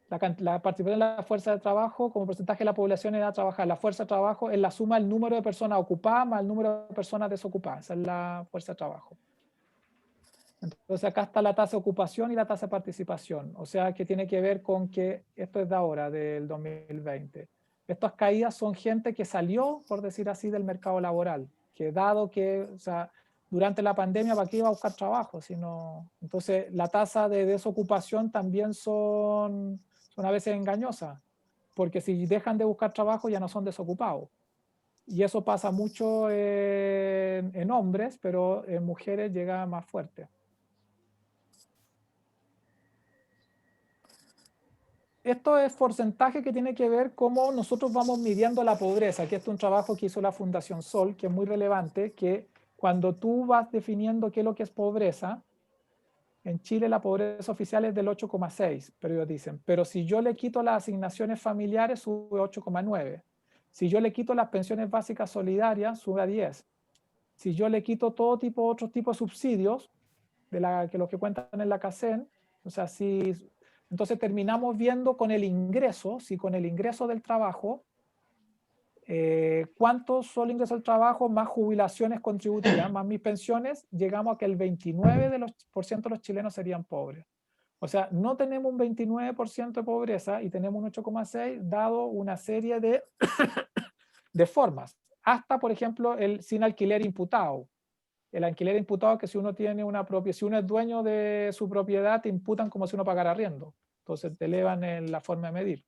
la participación de la fuerza de trabajo como porcentaje de la población en edad a trabajar. La fuerza de trabajo es la suma del número de personas ocupadas más el número de personas desocupadas. Esa es la fuerza de trabajo. Entonces acá está la tasa de ocupación y la tasa de participación. O sea que tiene que ver con que esto es de ahora, del 2020. Estas caídas son gente que salió, por decir así, del mercado laboral. Que dado que, o sea, durante la pandemia, ¿para qué iba a buscar trabajo? Entonces la tasa de desocupación también son a veces engañosas. Porque si dejan de buscar trabajo ya no son desocupados. Y eso pasa mucho en hombres, pero en mujeres llega más fuerte. Esto es porcentaje que tiene que ver cómo nosotros vamos midiendo la pobreza, que este es un trabajo que hizo la Fundación Sol, que es muy relevante, que cuando tú vas definiendo qué es lo que es pobreza, en Chile la pobreza oficial es del 8,6, pero ellos dicen, pero si yo le quito las asignaciones familiares, sube 8,9. Si yo le quito las pensiones básicas solidarias, sube a 10. Si yo le quito otro tipo de subsidios, que los que cuentan en la CACEN, o sea, entonces terminamos viendo con el ingreso, si con el ingreso del trabajo, cuántos son el ingreso del trabajo, más jubilaciones contributivas, más mis pensiones, llegamos a que el 29% de los chilenos serían pobres. O sea, no tenemos un 29% de pobreza y tenemos un 8,6% dado una serie de formas. Hasta, por ejemplo, el sin alquiler imputado. El alquiler imputado que si uno tiene si uno es dueño de su propiedad, te imputan como si uno pagara arriendo. Entonces te elevan la forma de medir.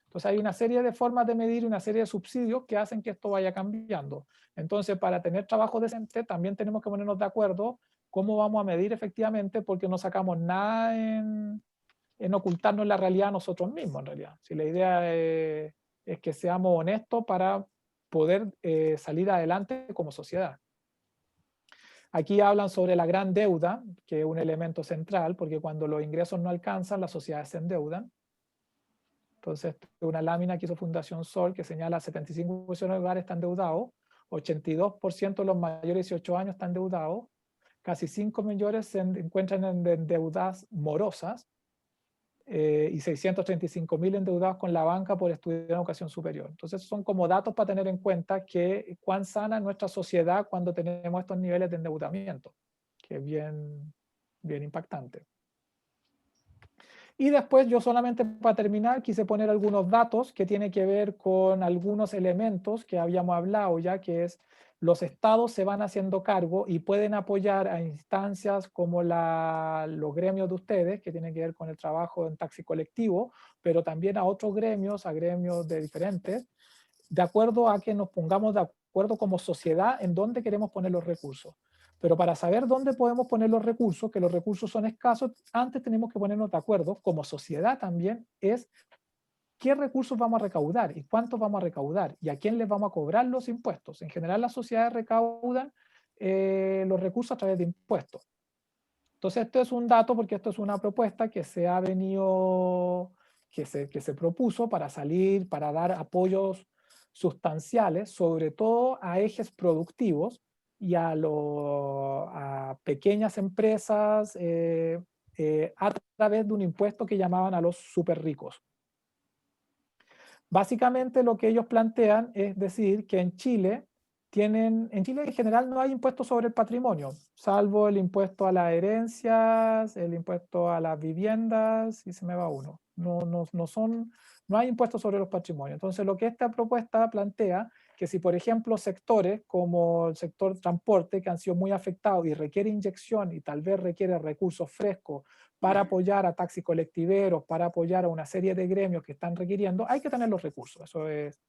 Entonces hay una serie de formas de medir y una serie de subsidios que hacen que esto vaya cambiando. Entonces para tener trabajo decente también tenemos que ponernos de acuerdo cómo vamos a medir efectivamente, porque no sacamos nada en ocultarnos la realidad a nosotros mismos en realidad. Si la idea es que seamos honestos para poder salir adelante como sociedad. Aquí hablan sobre la gran deuda, que es un elemento central, porque cuando los ingresos no alcanzan, las sociedades se endeudan. Entonces, una lámina que hizo Fundación Sol que señala 75% de los hogares están endeudados, 82% de los mayores de 18 años están endeudados, casi 5 millones se encuentran en deudas morosas, y 635.000 endeudados con la banca por estudiar en educación superior. Entonces son como datos para tener en cuenta que cuán sana es nuestra sociedad cuando tenemos estos niveles de endeudamiento, es bien, bien impactante. Y después yo solamente para terminar quise poner algunos datos que tienen que ver con algunos elementos que habíamos hablado ya, que es los estados se van haciendo cargo y pueden apoyar a instancias como los gremios de ustedes, que tienen que ver con el trabajo en taxi colectivo, pero también a otros gremios, a gremios de diferentes, de acuerdo a que nos pongamos de acuerdo como sociedad en dónde queremos poner los recursos. Pero para saber dónde podemos poner los recursos, que los recursos son escasos, antes tenemos que ponernos de acuerdo, como sociedad también, es qué recursos vamos a recaudar y cuántos vamos a recaudar y a quién les vamos a cobrar los impuestos. En general las sociedades recaudan los recursos a través de impuestos. Entonces esto es un dato porque esto es una propuesta que se ha venido, que se propuso para salir, para dar apoyos sustanciales, sobre todo a ejes productivos y a pequeñas empresas a través de un impuesto que llamaban a los súper ricos. Básicamente lo que ellos plantean es decir que en Chile en general no hay impuesto sobre el patrimonio, salvo el impuesto a las herencias, el impuesto a las viviendas, y se me va uno. No hay impuestos sobre los patrimonios. Entonces lo que esta propuesta plantea, que si por ejemplo sectores como el sector transporte, que han sido muy afectados y requiere inyección y tal vez requiere recursos frescos para apoyar a taxis colectiveros, para apoyar a una serie de gremios que están requiriendo, hay que tener los recursos. Eso es,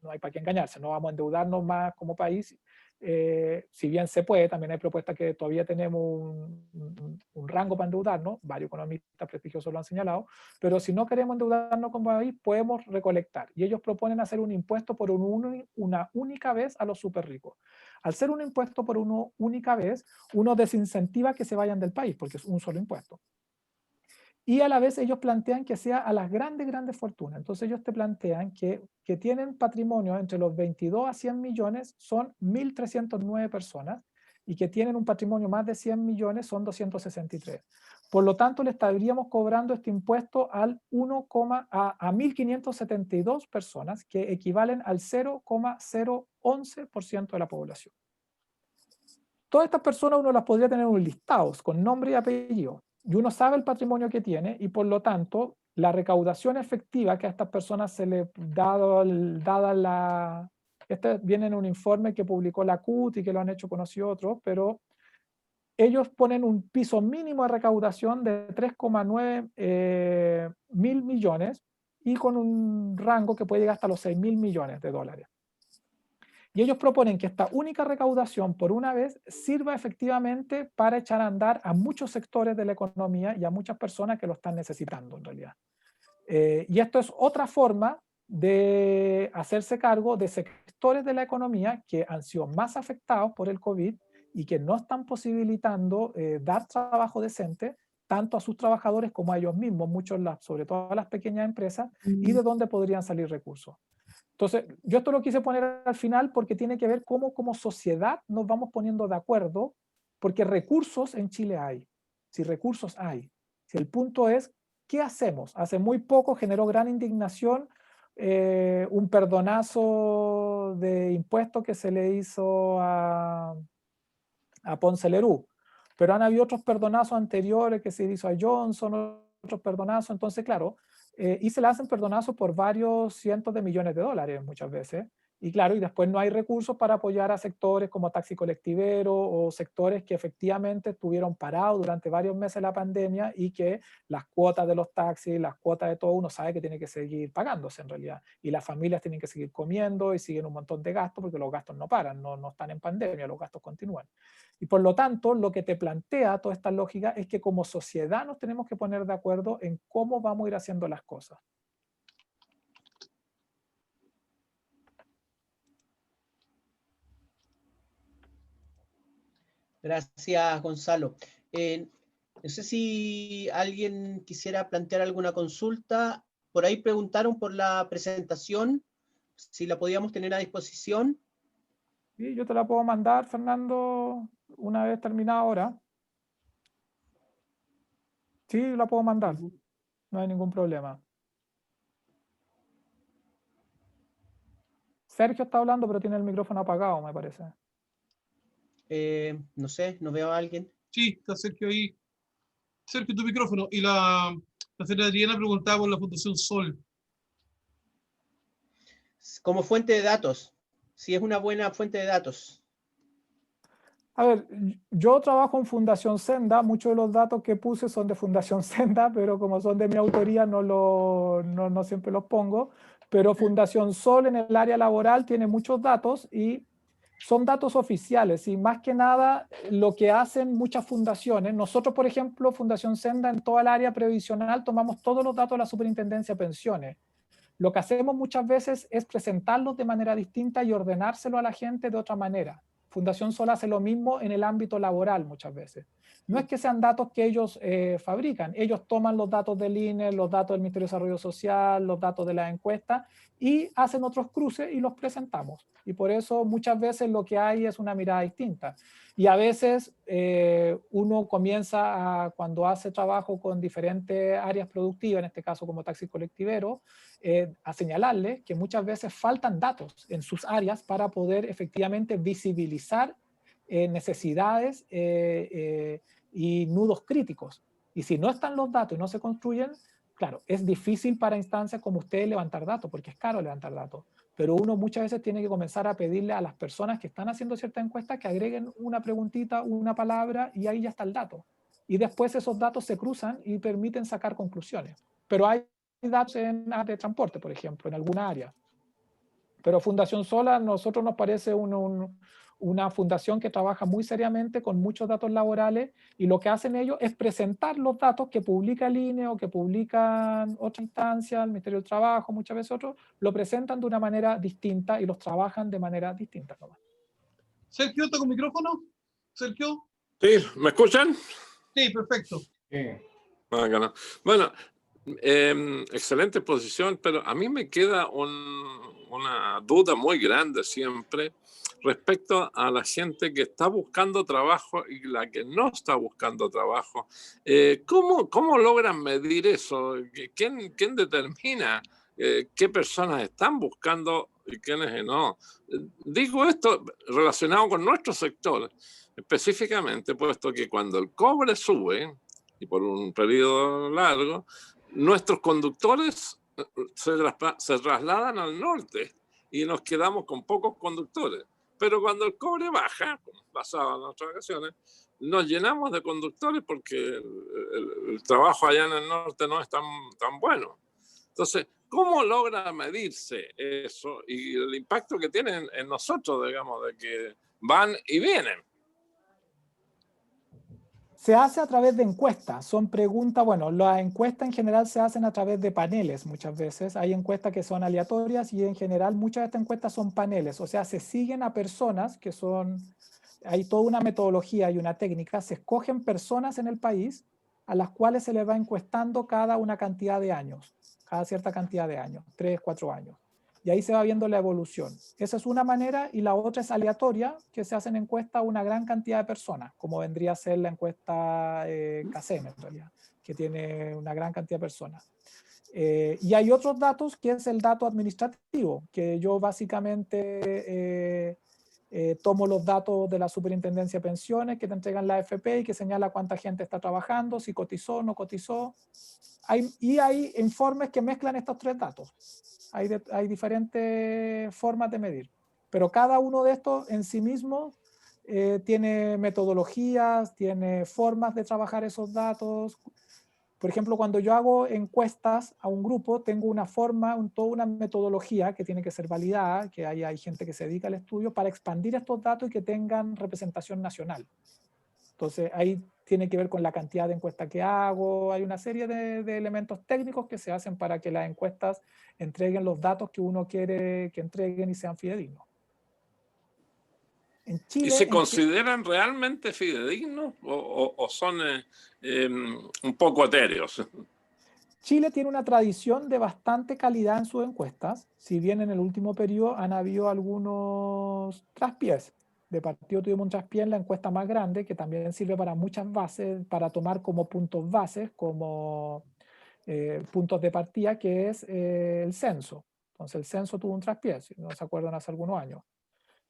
no hay para qué engañarse, no vamos a endeudarnos más como país. Si bien se puede, también hay propuestas que todavía tenemos un rango para endeudarnos, varios economistas prestigiosos lo han señalado, pero si no queremos endeudarnos como país, podemos recolectar. Y ellos proponen hacer un impuesto por una única vez a los súper ricos. Al ser un impuesto por una única vez, uno desincentiva que se vayan del país, porque es un solo impuesto. Y a la vez ellos plantean que sea a las grandes fortunas. Entonces ellos te plantean que tienen patrimonio entre los 22 a 100 millones son 1.309 personas y que tienen un patrimonio más de 100 millones son 263. Por lo tanto, le estaríamos cobrando este impuesto a 1.572 personas, que equivalen al 0,011% de la población. Todas estas personas uno las podría tener en un listados con nombre y apellido. Y uno sabe el patrimonio que tiene y por lo tanto la recaudación efectiva que a estas personas se le dada la... Este viene en un informe que publicó la CUT y que lo han hecho conocidos otros, pero ellos ponen un piso mínimo de recaudación de 3,9 mil millones y con un rango que puede llegar hasta los 6.000 millones de dólares. Y ellos proponen que esta única recaudación por una vez sirva efectivamente para echar a andar a muchos sectores de la economía y a muchas personas que lo están necesitando en realidad. Y esto es otra forma de hacerse cargo de sectores de la economía que han sido más afectados por el COVID y que no están posibilitando dar trabajo decente tanto a sus trabajadores como a ellos mismos, sobre todo a las pequeñas empresas, y de dónde podrían salir recursos. Entonces, yo esto lo quise poner al final porque tiene que ver cómo como sociedad nos vamos poniendo de acuerdo, porque recursos en Chile hay, si recursos hay. Si el punto es, ¿qué hacemos? Hace muy poco generó gran indignación un perdonazo de impuestos que se le hizo a Ponce Lerú, pero han habido otros perdonazos anteriores que se hizo a Johnson, otros perdonazos, entonces claro, y se le hacen perdonazos por varios cientos de millones de dólares muchas veces, y claro, y después no hay recursos para apoyar a sectores como taxi colectivero o sectores que efectivamente estuvieron parados durante varios meses de la pandemia y que las cuotas de los taxis, las cuotas de todo uno sabe que tiene que seguir pagándose en realidad, y las familias tienen que seguir comiendo y siguen un montón de gastos porque los gastos no paran, no están en pandemia, los gastos continúan. Y por lo tanto, lo que te plantea toda esta lógica es que como sociedad nos tenemos que poner de acuerdo en cómo vamos a ir haciendo las cosas. Gracias, Gonzalo. No sé si alguien quisiera plantear alguna consulta. Por ahí preguntaron por la presentación, si la podíamos tener a disposición. Sí, yo te la puedo mandar, Fernando, una vez terminada ahora. Sí, la puedo mandar, no hay ningún problema. Sergio está hablando, pero tiene el micrófono apagado, me parece. No sé, no veo a alguien. Sí, está Sergio ahí. Sergio, tu micrófono. Y la señora Adriana preguntaba por la Fundación Sol. Como fuente de datos, si es una buena fuente de datos. A ver, yo trabajo en Fundación Senda, muchos de los datos que puse son de Fundación Senda, pero como son de mi autoría no siempre los pongo. Pero Fundación Sol en el área laboral tiene muchos datos y son datos oficiales y más que nada lo que hacen muchas fundaciones. Nosotros, por ejemplo, Fundación Senda en toda el área previsional tomamos todos los datos de la Superintendencia de Pensiones. Lo que hacemos muchas veces es presentarlos de manera distinta y ordenárselo a la gente de otra manera. Fundación Sol hace lo mismo en el ámbito laboral muchas veces. No es que sean datos que ellos fabrican, ellos toman los datos del INE, los datos del Ministerio de Desarrollo Social, los datos de la encuesta y hacen otros cruces y los presentamos. Y por eso muchas veces lo que hay es una mirada distinta. Y a veces uno comienza cuando hace trabajo con diferentes áreas productivas, en este caso como taxi colectivero, a señalarle que muchas veces faltan datos en sus áreas para poder efectivamente visibilizar necesidades y nudos críticos. Y si no están los datos y no se construyen, claro, es difícil para instancias como ustedes levantar datos, porque es caro levantar datos. Pero uno muchas veces tiene que comenzar a pedirle a las personas que están haciendo cierta encuesta que agreguen una preguntita, una palabra, y ahí ya está el dato. Y después esos datos se cruzan y permiten sacar conclusiones. Pero hay datos en área de transporte, por ejemplo, en alguna área. Pero Fundación Sola a nosotros nos parece una fundación que trabaja muy seriamente con muchos datos laborales y lo que hacen ellos es presentar los datos que publica el INE o que publican otra instancia, el Ministerio del Trabajo, muchas veces otros, lo presentan de una manera distinta y los trabajan de manera distinta. Sergio, ¿está con micrófono? Sergio. Sí, ¿me escuchan? Sí, perfecto. Bacana. Bueno, excelente exposición, pero a mí me queda una duda muy grande siempre respecto a la gente que está buscando trabajo y la que no está buscando trabajo. ¿Cómo logran medir eso? ¿Quién determina qué personas están buscando y quiénes no? Digo esto relacionado con nuestro sector, específicamente, puesto que cuando el cobre sube, y por un periodo largo, nuestros conductores se trasladan al norte y nos quedamos con pocos conductores. Pero cuando el cobre baja, como pasaba en otras ocasiones, nos llenamos de conductores porque el trabajo allá en el norte no es tan bueno. Entonces, ¿cómo logra medirse eso y el impacto que tienen en nosotros, digamos, de que van y vienen? Se hace a través de encuestas, son preguntas, bueno, las encuestas en general se hacen a través de paneles muchas veces, hay encuestas que son aleatorias y en general muchas de estas encuestas son paneles, o sea, se siguen a personas que son, hay toda una metodología y una técnica, se escogen personas en el país a las cuales se les va encuestando cada una cantidad de años, cada cierta cantidad de años, 3, 4 años. Y ahí se va viendo la evolución. Esa es una manera y la otra es aleatoria, que se hacen encuestas a una gran cantidad de personas, como vendría a ser la encuesta CACEM en realidad, que tiene una gran cantidad de personas. Y hay otros datos, que es el dato administrativo, que yo básicamente tomo los datos de la Superintendencia de Pensiones que te entregan la AFP y que señala cuánta gente está trabajando, si cotizó o no cotizó. Y hay informes que mezclan estos tres datos. Hay diferentes formas de medir, pero cada uno de estos en sí mismo tiene metodologías, tiene formas de trabajar esos datos. Por ejemplo, cuando yo hago encuestas a un grupo, tengo una forma, toda una metodología que tiene que ser validada, que hay gente que se dedica al estudio para expandir estos datos y que tengan representación nacional. Entonces, ahí tiene que ver con la cantidad de encuestas que hago, hay una serie de elementos técnicos que se hacen para que las encuestas entreguen los datos que uno quiere que entreguen y sean fidedignos. En Chile, ¿Y se consideran realmente fidedignos o son un poco etéreos? Chile tiene una tradición de bastante calidad en sus encuestas, si bien en el último periodo han habido algunos traspiés. De partido tuvimos un traspié en la encuesta más grande, que también sirve para muchas bases, para tomar como puntos bases, como puntos de partida, que es el censo. Entonces el censo tuvo un traspié, si no se acuerdan, hace algunos años.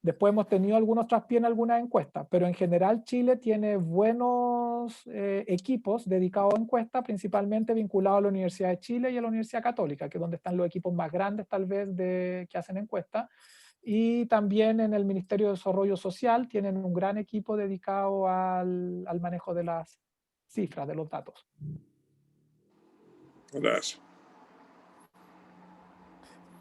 Después hemos tenido algunos traspiés en algunas encuestas, pero en general Chile tiene buenos equipos dedicados a encuestas, principalmente vinculados a la Universidad de Chile y a la Universidad Católica, que es donde están los equipos más grandes tal vez que hacen encuestas. Y también en el Ministerio de Desarrollo Social tienen un gran equipo dedicado al manejo de las cifras, de los datos. Gracias.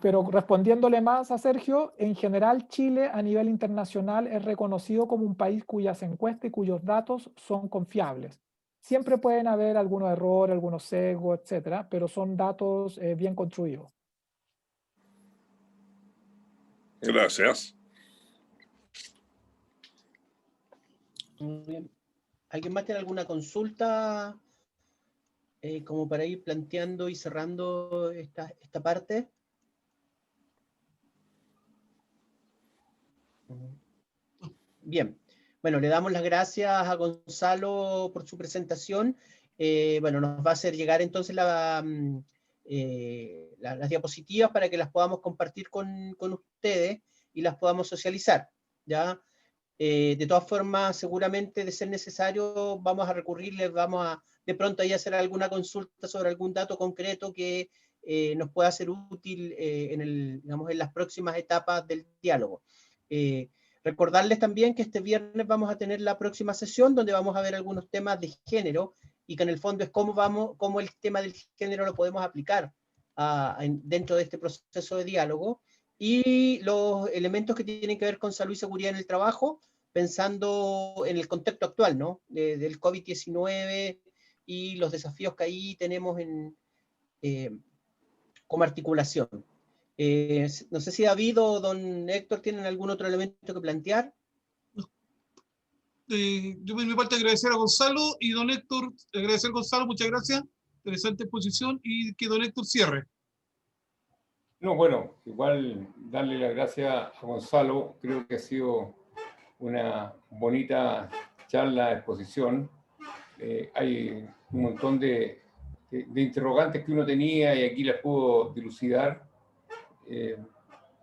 Pero respondiéndole más a Sergio, en general Chile a nivel internacional es reconocido como un país cuyas encuestas y cuyos datos son confiables. Siempre pueden haber algunos errores, algunos sesgos, etcétera, pero son datos bien construidos. Gracias. Muy bien. ¿Alguien más tiene alguna consulta como para ir planteando y cerrando esta parte? Bien. Bueno, le damos las gracias a Gonzalo por su presentación. Bueno, nos va a hacer llegar entonces las diapositivas para que las podamos compartir con ustedes y las podamos socializar, ¿ya? De todas formas, seguramente de ser necesario, vamos a recurrirles, vamos a de pronto ahí hacer alguna consulta sobre algún dato concreto que nos pueda ser útil digamos, en las próximas etapas del diálogo. Recordarles también que este viernes vamos a tener la próxima sesión donde vamos a ver algunos temas de género y que en el fondo es cómo el tema del género lo podemos aplicar dentro de este proceso de diálogo, y los elementos que tienen que ver con salud y seguridad en el trabajo, pensando en el contexto actual, ¿no? Del COVID-19 y los desafíos que ahí tenemos como articulación. No sé si David o don Héctor tienen algún otro elemento que plantear. Yo por mi parte agradecer a Gonzalo y don Héctor, agradecer a Gonzalo, muchas gracias, interesante exposición, y que don Héctor cierre. No, bueno, igual darle las gracias a Gonzalo, creo que ha sido una bonita charla, exposición. Hay un montón de interrogantes que uno tenía y aquí las pudo dilucidar.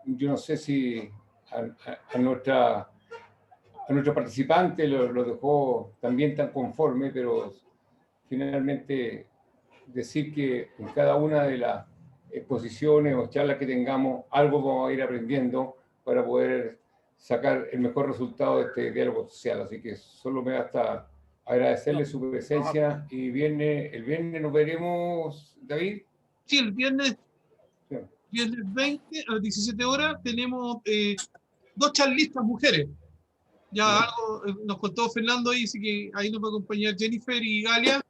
Yo no sé si a nuestro participante lo dejó también tan conforme, pero finalmente decir que en cada una de las exposiciones o charlas que tengamos, algo vamos a ir aprendiendo para poder sacar el mejor resultado de este diálogo social. Así que solo me basta agradecerle su presencia y el viernes nos veremos, David. Sí, el viernes 20 a las 17 horas tenemos 2 charlistas mujeres. Ya algo nos contó Fernando ahí, así que ahí nos va a acompañar Jennifer y Galia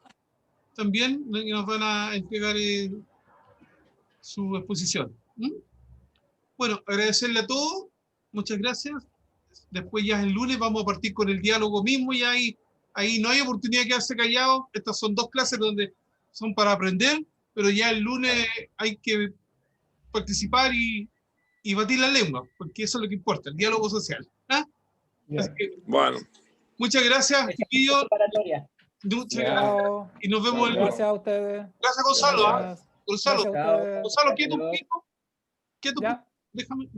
también, que nos van a entregar su exposición. Bueno, agradecerle a todos, muchas gracias. Después ya el lunes vamos a partir con el diálogo mismo y ahí no hay oportunidad de quedarse callado. Estas son 2 clases donde son para aprender, pero ya el lunes hay que participar y batir la lengua, porque eso es lo que importa, el diálogo social. Así que, bueno, muchas gracias, chiquillos. Muchas gracias. Y nos vemos el lunes. Gracias a ustedes. Gracias, Gonzalo. Gracias. Gonzalo, Gracias a ustedes. Gonzalo, quieto un poquito. Quieto, Ya. déjame.